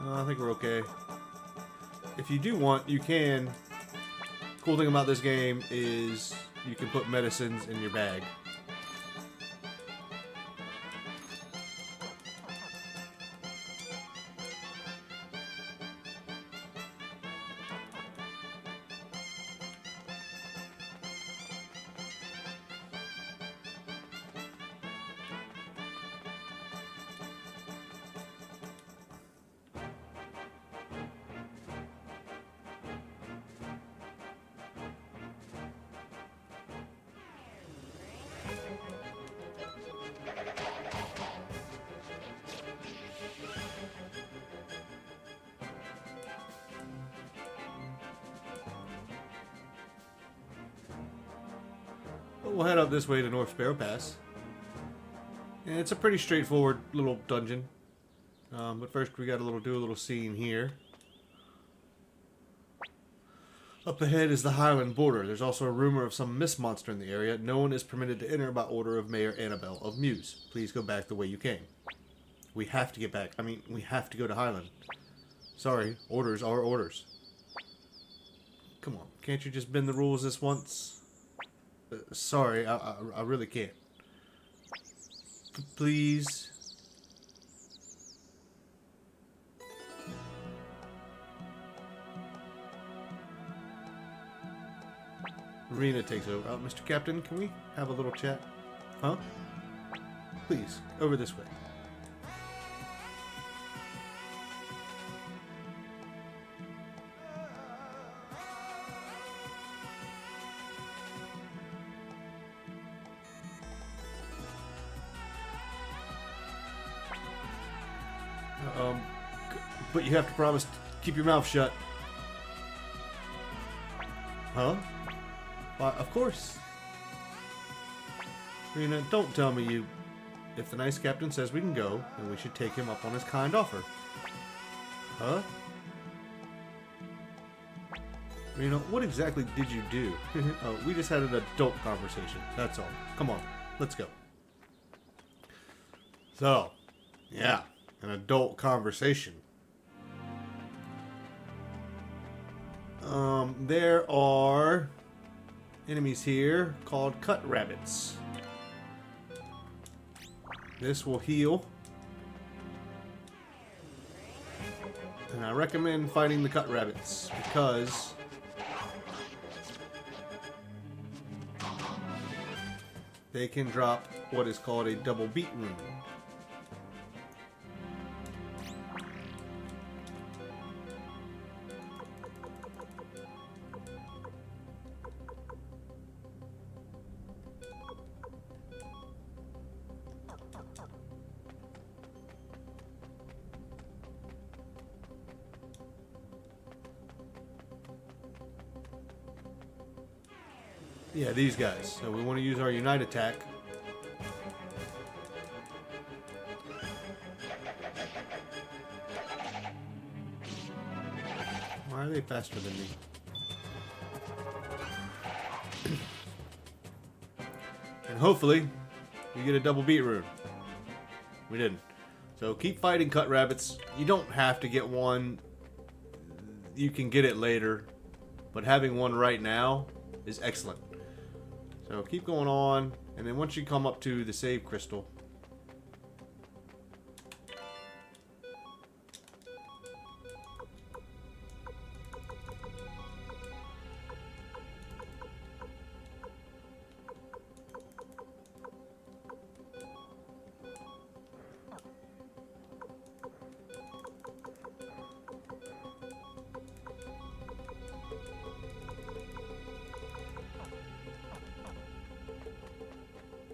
I think we're okay. If you do want, you can. Cool thing about this game is you can put medicines in your bag. We'll head up this way to North Sparrow Pass. And it's a pretty straightforward little dungeon. But first we gotta do a little scene here. Up ahead is the Highland border. There's also a rumor of some mist monster in the area. No one is permitted to enter by order of Mayor Annabelle of Muse. Please go back the way you came. We have to get back. I mean, we have to go to Highland. Sorry, orders are orders. Come on, can't you just bend the rules this once? Sorry, I really can't. Please. Rena takes over. Mr. Captain, can we have a little chat? Huh? Please, over this way. But you have to promise to keep your mouth shut. Huh? Why, of course. Rena, don't tell me you... If the nice captain says we can go, then we should take him up on his kind offer. Huh? Rena, what exactly did you do? Oh, we just had an adult conversation. That's all. Come on, let's go. So, yeah, an adult conversation. There are enemies here called cut rabbits. This will heal. And I recommend fighting the cut rabbits because they can drop what is called a double beat rune. Yeah, these guys. So we want to use our Unite attack. Why are they faster than me? And hopefully, you get a double beat rune. We didn't. So keep fighting cut rabbits. You don't have to get one. You can get it later. But having one right now is excellent. So keep going on, and then once you come up to the save crystal,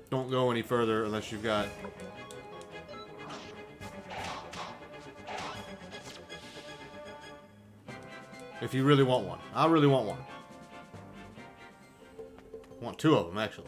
don't go any further unless you've got... If you really want one. I really want one. I want two of them, actually.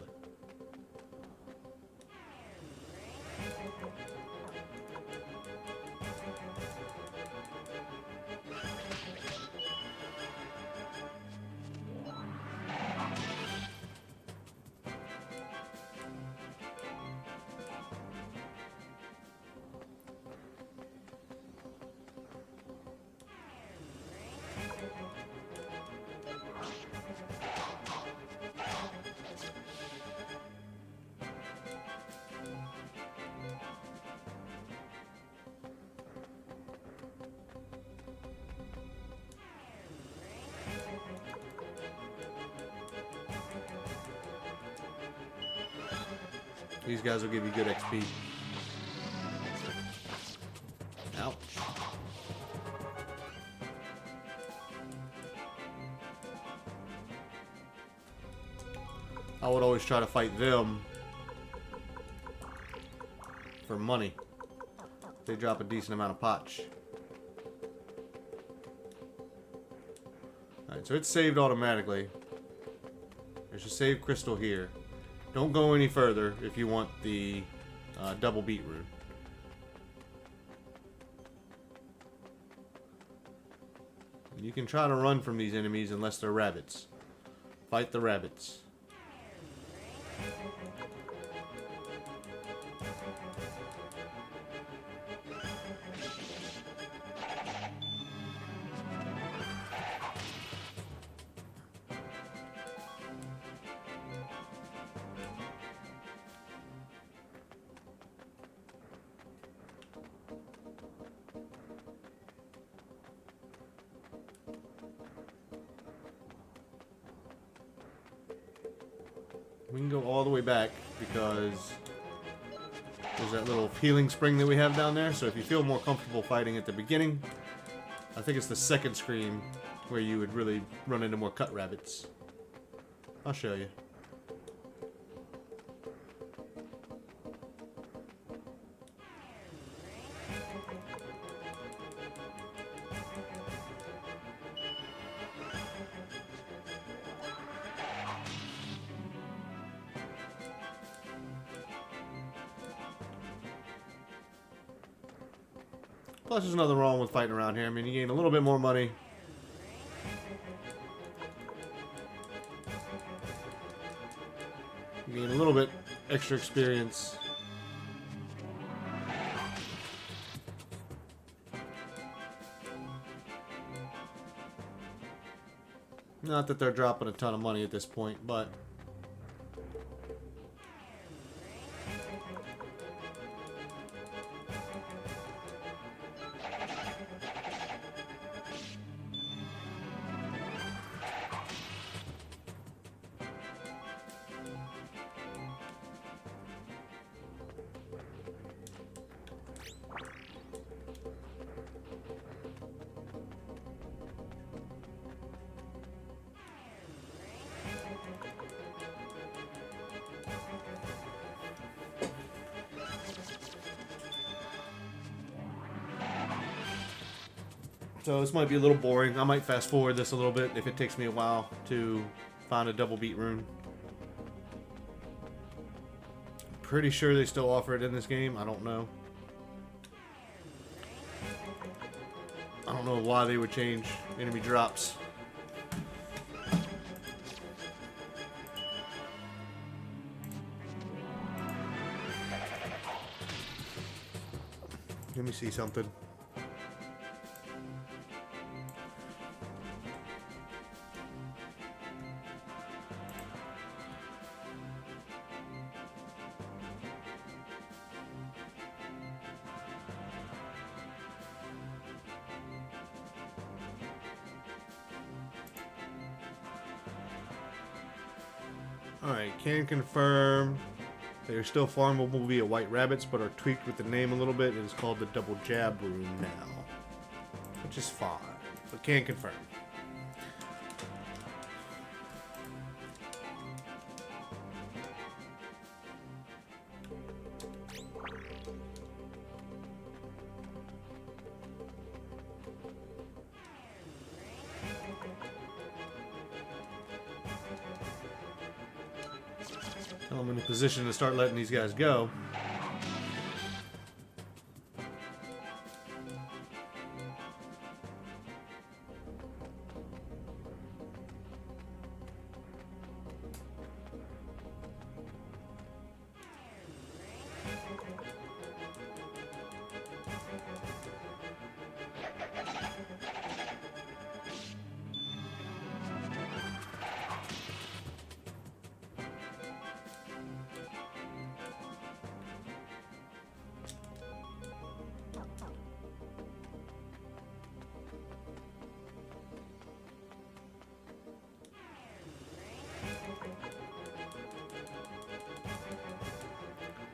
These guys will give you good XP. Ouch. I would always try to fight them for money. They drop a decent amount of potch. Alright, so it's saved automatically. There's a save crystal here. Don't go any further if you want the double beat rune. You can try to run from these enemies unless they're rabbits. Fight the rabbits. We can go all the way back because there's that little healing spring that we have down there. So if you feel more comfortable fighting at the beginning, I think it's the second screen where you would really run into more cut rabbits. I'll show you. Plus, there's nothing wrong with fighting around here. I mean, you gain a little bit more money. You gain a little bit extra experience. Not that they're dropping a ton of money at this point, but... So this might be a little boring. I might fast forward this a little bit if it takes me a while to find a double beat rune. Pretty sure they still offer it in this game. I don't know. I don't know why they would change enemy drops. Let me see something. Alright, can confirm they are still farmable via white rabbits, but are tweaked with the name a little bit. It is called the double jab rune now, which is fine, but can confirm. I'm in a position to start letting these guys go.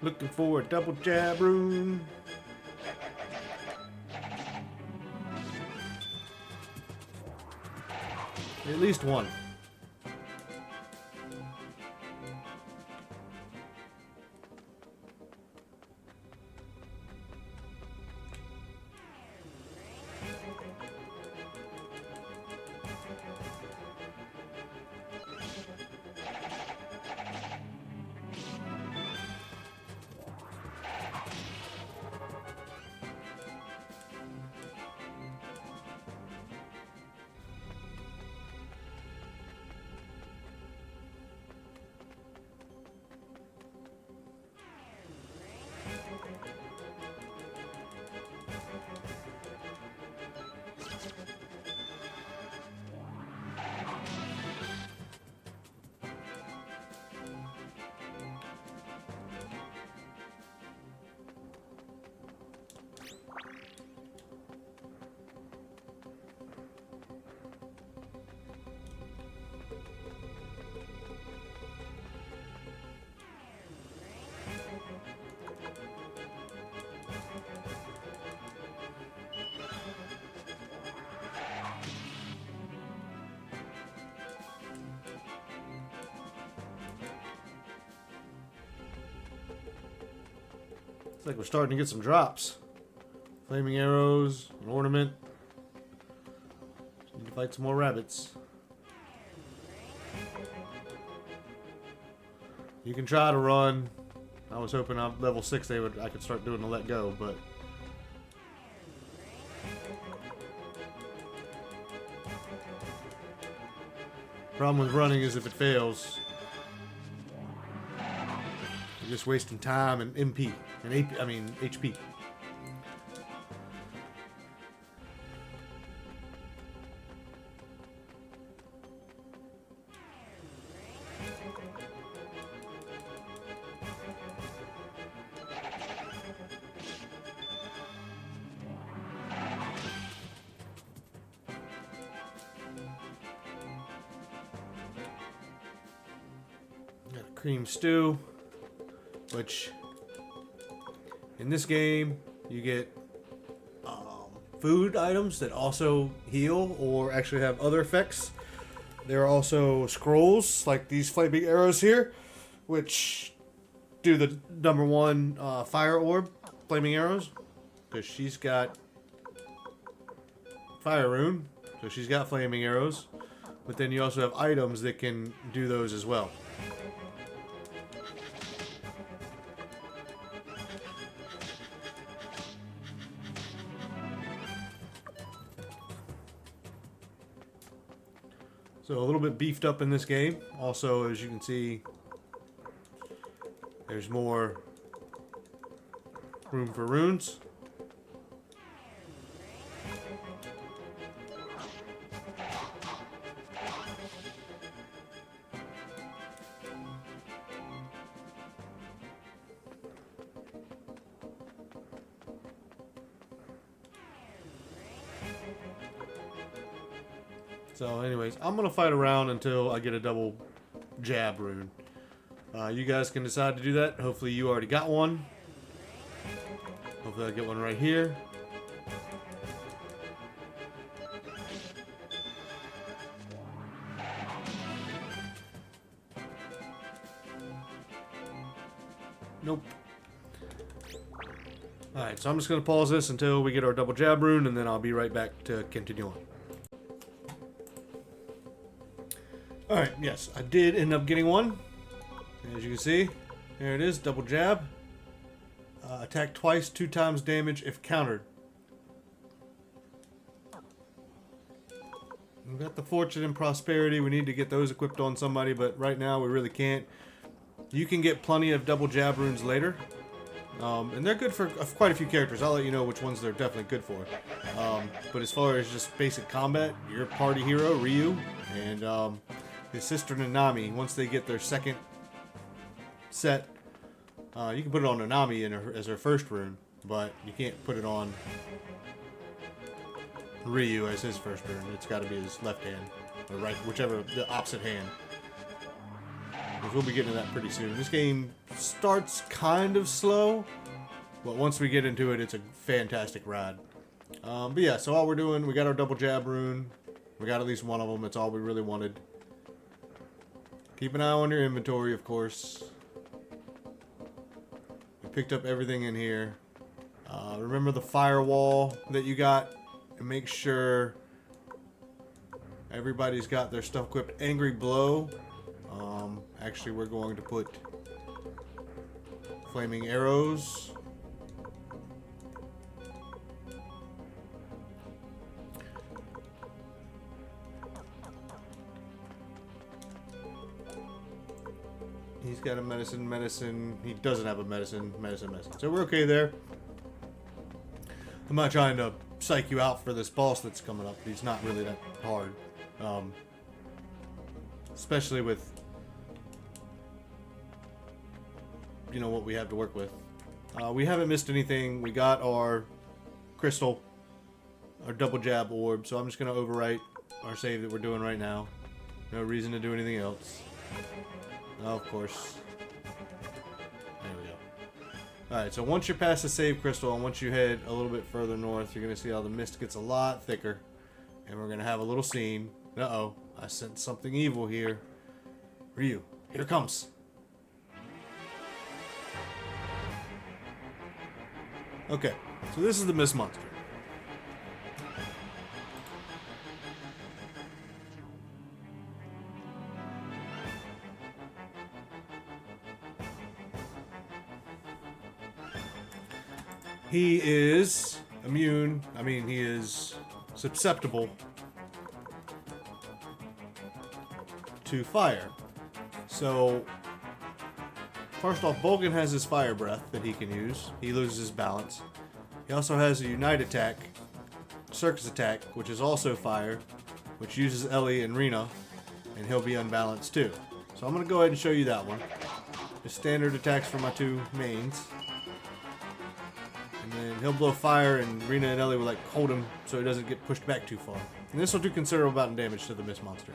Looking for a double jab rune. At least one. Looks like we're starting to get some drops. Flaming arrows, an ornament. Need to fight some more rabbits. You can try to run. I was hoping on level 6 I could start doing the let go, but problem with running is if it fails, you're just wasting time and MP and HP. Got a cream stew, which in this game you get food items that also heal or actually have other effects. There are also scrolls like these flaming arrows here, which do the number 1 fire orb, flaming arrows, because she's got fire rune, so she's got flaming arrows. But then you also have items that can do those as well. So a little bit beefed up in this game. Also, as you can see, there's more room for runes. So anyways, I'm going to fight around until I get a double jab rune. You guys can decide to do that. Hopefully you already got one. Hopefully I get one right here. Nope. Alright, so I'm just going to pause this until we get our double jab rune, and then I'll be right back to continue on. Alright, yes, I did end up getting one. As you can see, there it is, double jab. Attack twice, 2 times damage if countered. We've got the Fortune and Prosperity. We need to get those equipped on somebody, but right now we really can't. You can get plenty of double jab runes later. And they're good for quite a few characters. I'll let you know which ones they're definitely good for. But as far as just basic combat, your party hero, Ryu, and his sister Nanami, once they get their second set, you can put it on Nanami as her first rune, but you can't put it on Ryu as his first rune. It's got to be his left hand, or right, whichever, the opposite hand. Because we'll be getting to that pretty soon. This game starts kind of slow, but once we get into it, it's a fantastic ride. But yeah, so all we're doing, we got our double jab rune. We got at least one of them. That's all we really wanted. Keep an eye on your inventory, of course. We picked up everything in here. Remember the firewall that you got, and make sure everybody's got their stuff equipped. Angry Blow. Actually, we're going to put flaming arrows. He's got a medicine. He doesn't have a medicine. So we're okay there. I'm not trying to psych you out for this boss that's coming up. He's not really that hard. Especially with, you know, what we have to work with. We haven't missed anything. We got our crystal, our double jab orb, so I'm just going to overwrite our save that we're doing right now. No reason to do anything else. Oh, of course. There we go. Alright, so once you're past the save crystal, and once you head a little bit further north, you're going to see how the mist gets a lot thicker. And we're going to have a little scene. Uh-oh, I sent something evil here. Ryu, here it comes. Okay, so this is the Mist Monster. He is immune, he is susceptible to fire. So, first off, Bolgan has his fire breath that he can use. He loses his balance. He also has a Unite attack, Circus attack, which is also fire, which uses Ellie and Rena, and he'll be unbalanced too. So I'm going to go ahead and show you that one. The standard attacks for my two mains. And then he'll blow fire, and Rena and Ellie will like hold him so he doesn't get pushed back too far. And this will do considerable amount of damage to the Mist Monster.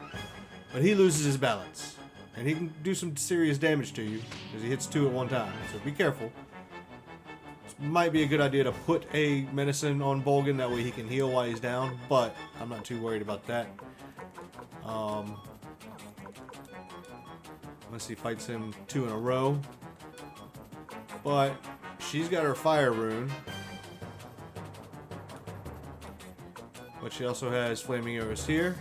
But he loses his balance. And he can do some serious damage to you, because he hits two at one time. So be careful. This might be a good idea to put a medicine on Bolgan, that way he can heal while he's down. But I'm not too worried about that. Unless he fights him two in a row. But she's got her fire rune. But she also has flaming arrows here.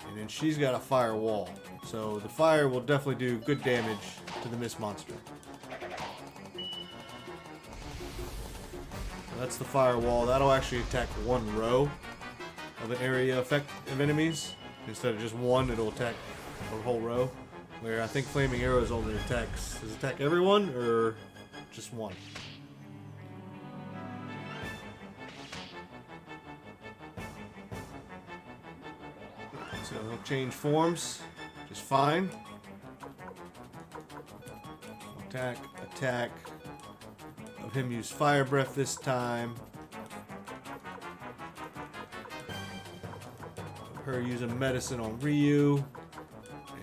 And then she's got a fire wall. So the fire will definitely do good damage to the Mist Monster. So that's the fire wall. That'll actually attack one row of an area effect of enemies. Instead of just one, it'll attack a whole row. Where I think flaming arrows only attacks. Does it attack everyone or just one? So he'll change forms just fine. Attack, attack. Of him use fire breath this time. Of her use a medicine on Ryu.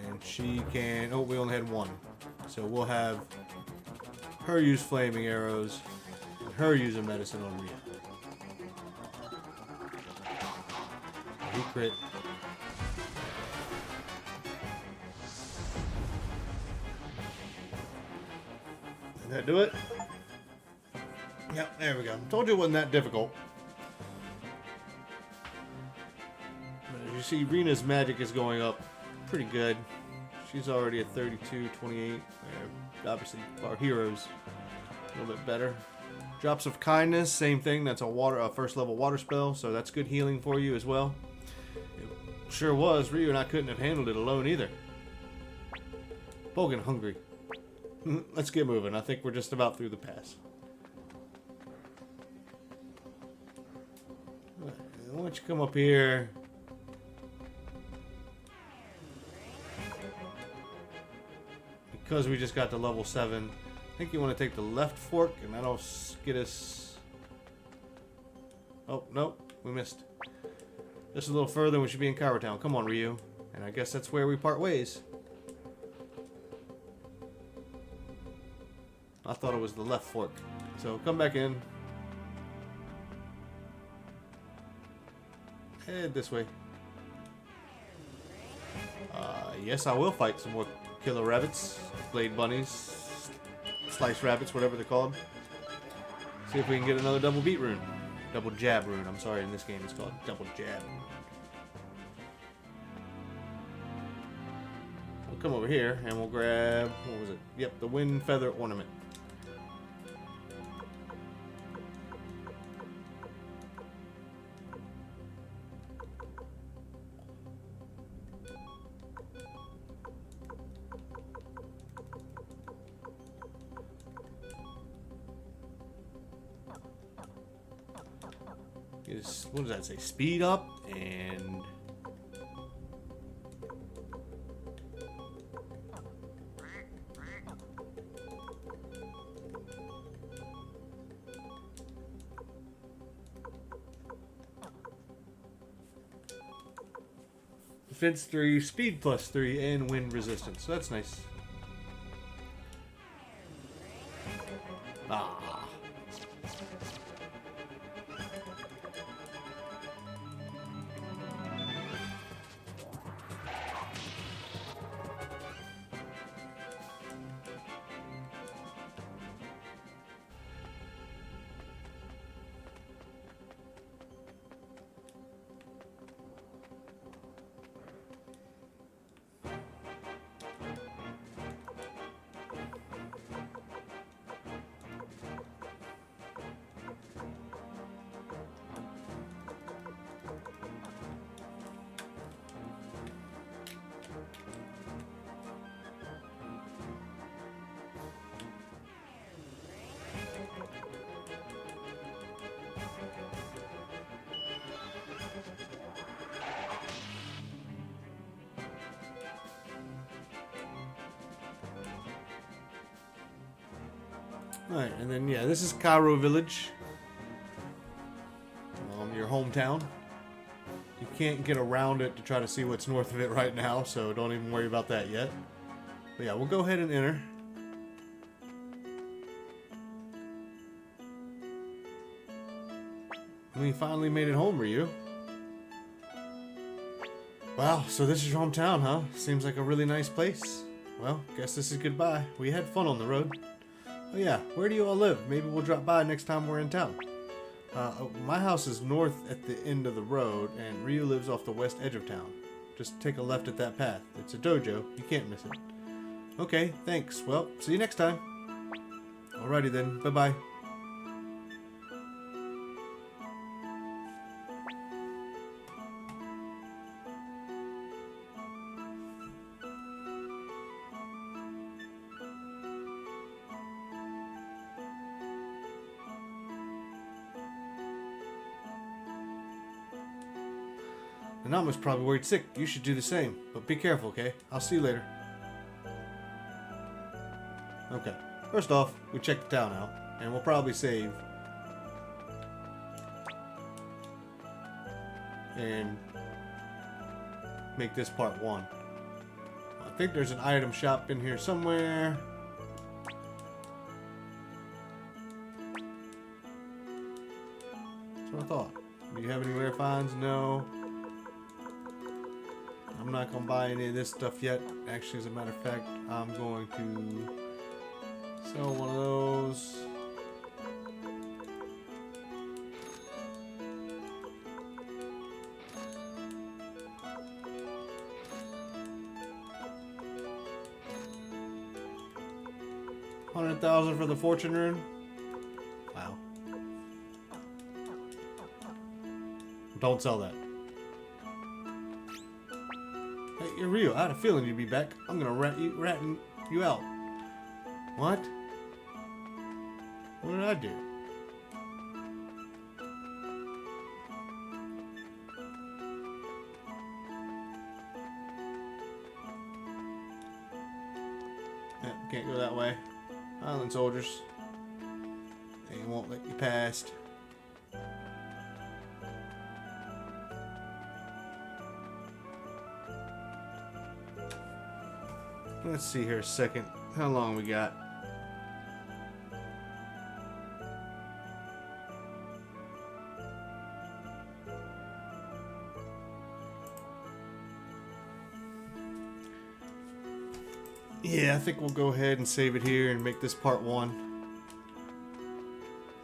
And she can... Oh, we only had one. So we'll have her use flaming arrows. And her use a medicine on Ryu. He crit. Did that do it? Yep, there we go. Told you it wasn't that difficult. But as you see, Rena's magic is going up pretty good. She's already at 32, 28. Obviously, our heroes a little bit better. Drops of Kindness, same thing. That's a first level water spell, so that's good healing for you as well. It sure was. Ryu and I couldn't have handled it alone either. Bolgan hungry. Let's get moving. I think we're just about through the pass. Why don't you come up here? Because we just got to level 7, I think you want to take the left fork, and that'll get us... Oh, nope, we missed. Just a little further, and we should be in Cairo Town. Come on, Ryu. And I guess that's where we part ways. I thought it was the left fork. So come back in. Head this way. Yes, I will fight some more killer rabbits, blade bunnies, slice rabbits, whatever they're called. See if we can get another double beat rune. Double jab rune, I'm sorry, in this game it's called double jab. We'll come over here and we'll grab, what was it? Yep, the wind feather ornament. What does that say? Speed up and... Defense 3, speed plus 3, and wind resistance. So that's nice. Ah. Alright, and then yeah, this is Cairo Village. Your hometown. You can't get around it to try to see what's north of it right now, so don't even worry about that yet. But yeah, we'll go ahead and enter. We finally made it home, Ryu. Wow, so this is your hometown, huh? Seems like a really nice place. Well, guess this is goodbye. We had fun on the road. Oh yeah, where do you all live? Maybe we'll drop by next time we're in town. My house is north at the end of the road, and Ryu lives off the west edge of town. Just take a left at that path. It's a dojo. You can't miss it. Okay, thanks. Well, see you next time. Alrighty then. Bye-bye. Nana's probably worried sick. You should do the same. But be careful, okay? I'll see you later. Okay. First off, we check the town out. And we'll probably save. And make this part 1. I think there's an item shop in here somewhere. That's what I thought. Do you have any rare finds? No. I'm not going to buy any of this stuff yet. Actually, as a matter of fact, I'm going to sell one of those. $100,000 for the fortune rune. Wow. Don't sell that. Hey, you're real. I had a feeling you'd be back. I'm gonna rat you out. What? What did I do? Can't go that way. Island soldiers. They won't let you past. Let's see here a second. How long we got? Yeah, I think we'll go ahead and save it here and make this part 1.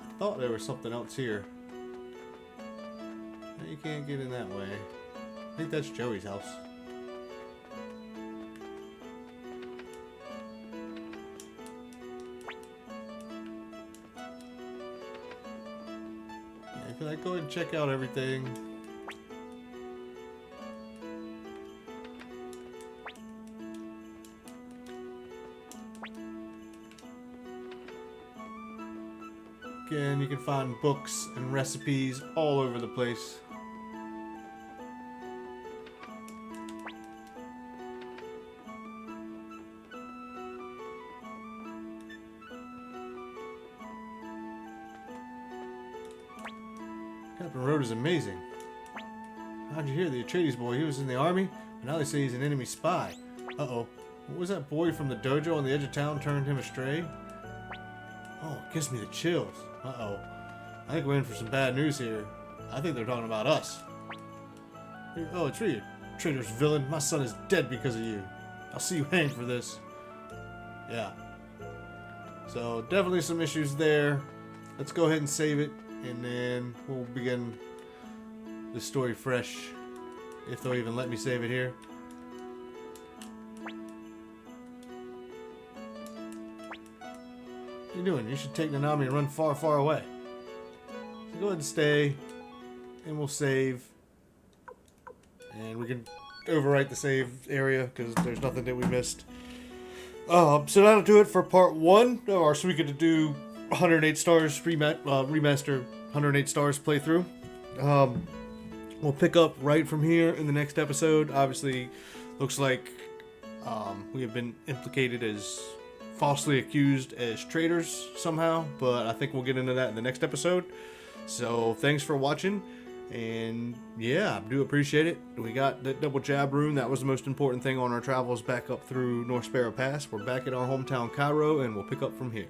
I thought there was something else here. You can't get in that way. I think that's Joey's house. Can I go ahead and check out everything? Again, you can find books and recipes all over the place. Captain Road is amazing. How'd you hear the Atreides boy? He was in the army, but now they say he's an enemy spy. Uh-oh. What was that boy from the dojo on the edge of town turned him astray? Oh, it gives me the chills. Uh-oh. I think we're in for some bad news here. I think they're talking about us. Oh, it's you, traitorous villain. My son is dead because of you. I'll see you hanged for this. Yeah. So, definitely some issues there. Let's go ahead and save it. And then we'll begin the story fresh, if they'll even let me save it here. What are you doing? You should take Nanami and run far, far away. So go ahead and stay, and we'll save. And we can overwrite the save area, because there's nothing that we missed. So that'll do it for part 1 of our Suikoden 2 108 stars remaster 108 stars playthrough. We'll pick up right from here in the next episode. Obviously, looks like we have been implicated as falsely accused as traitors somehow, but I think we'll get into that in the next episode. So thanks for watching, and yeah, I do appreciate it. We got that double jab rune. That was the most important thing on our travels back up through North Sparrow Pass. We're back in our hometown Cairo, and we'll pick up from here.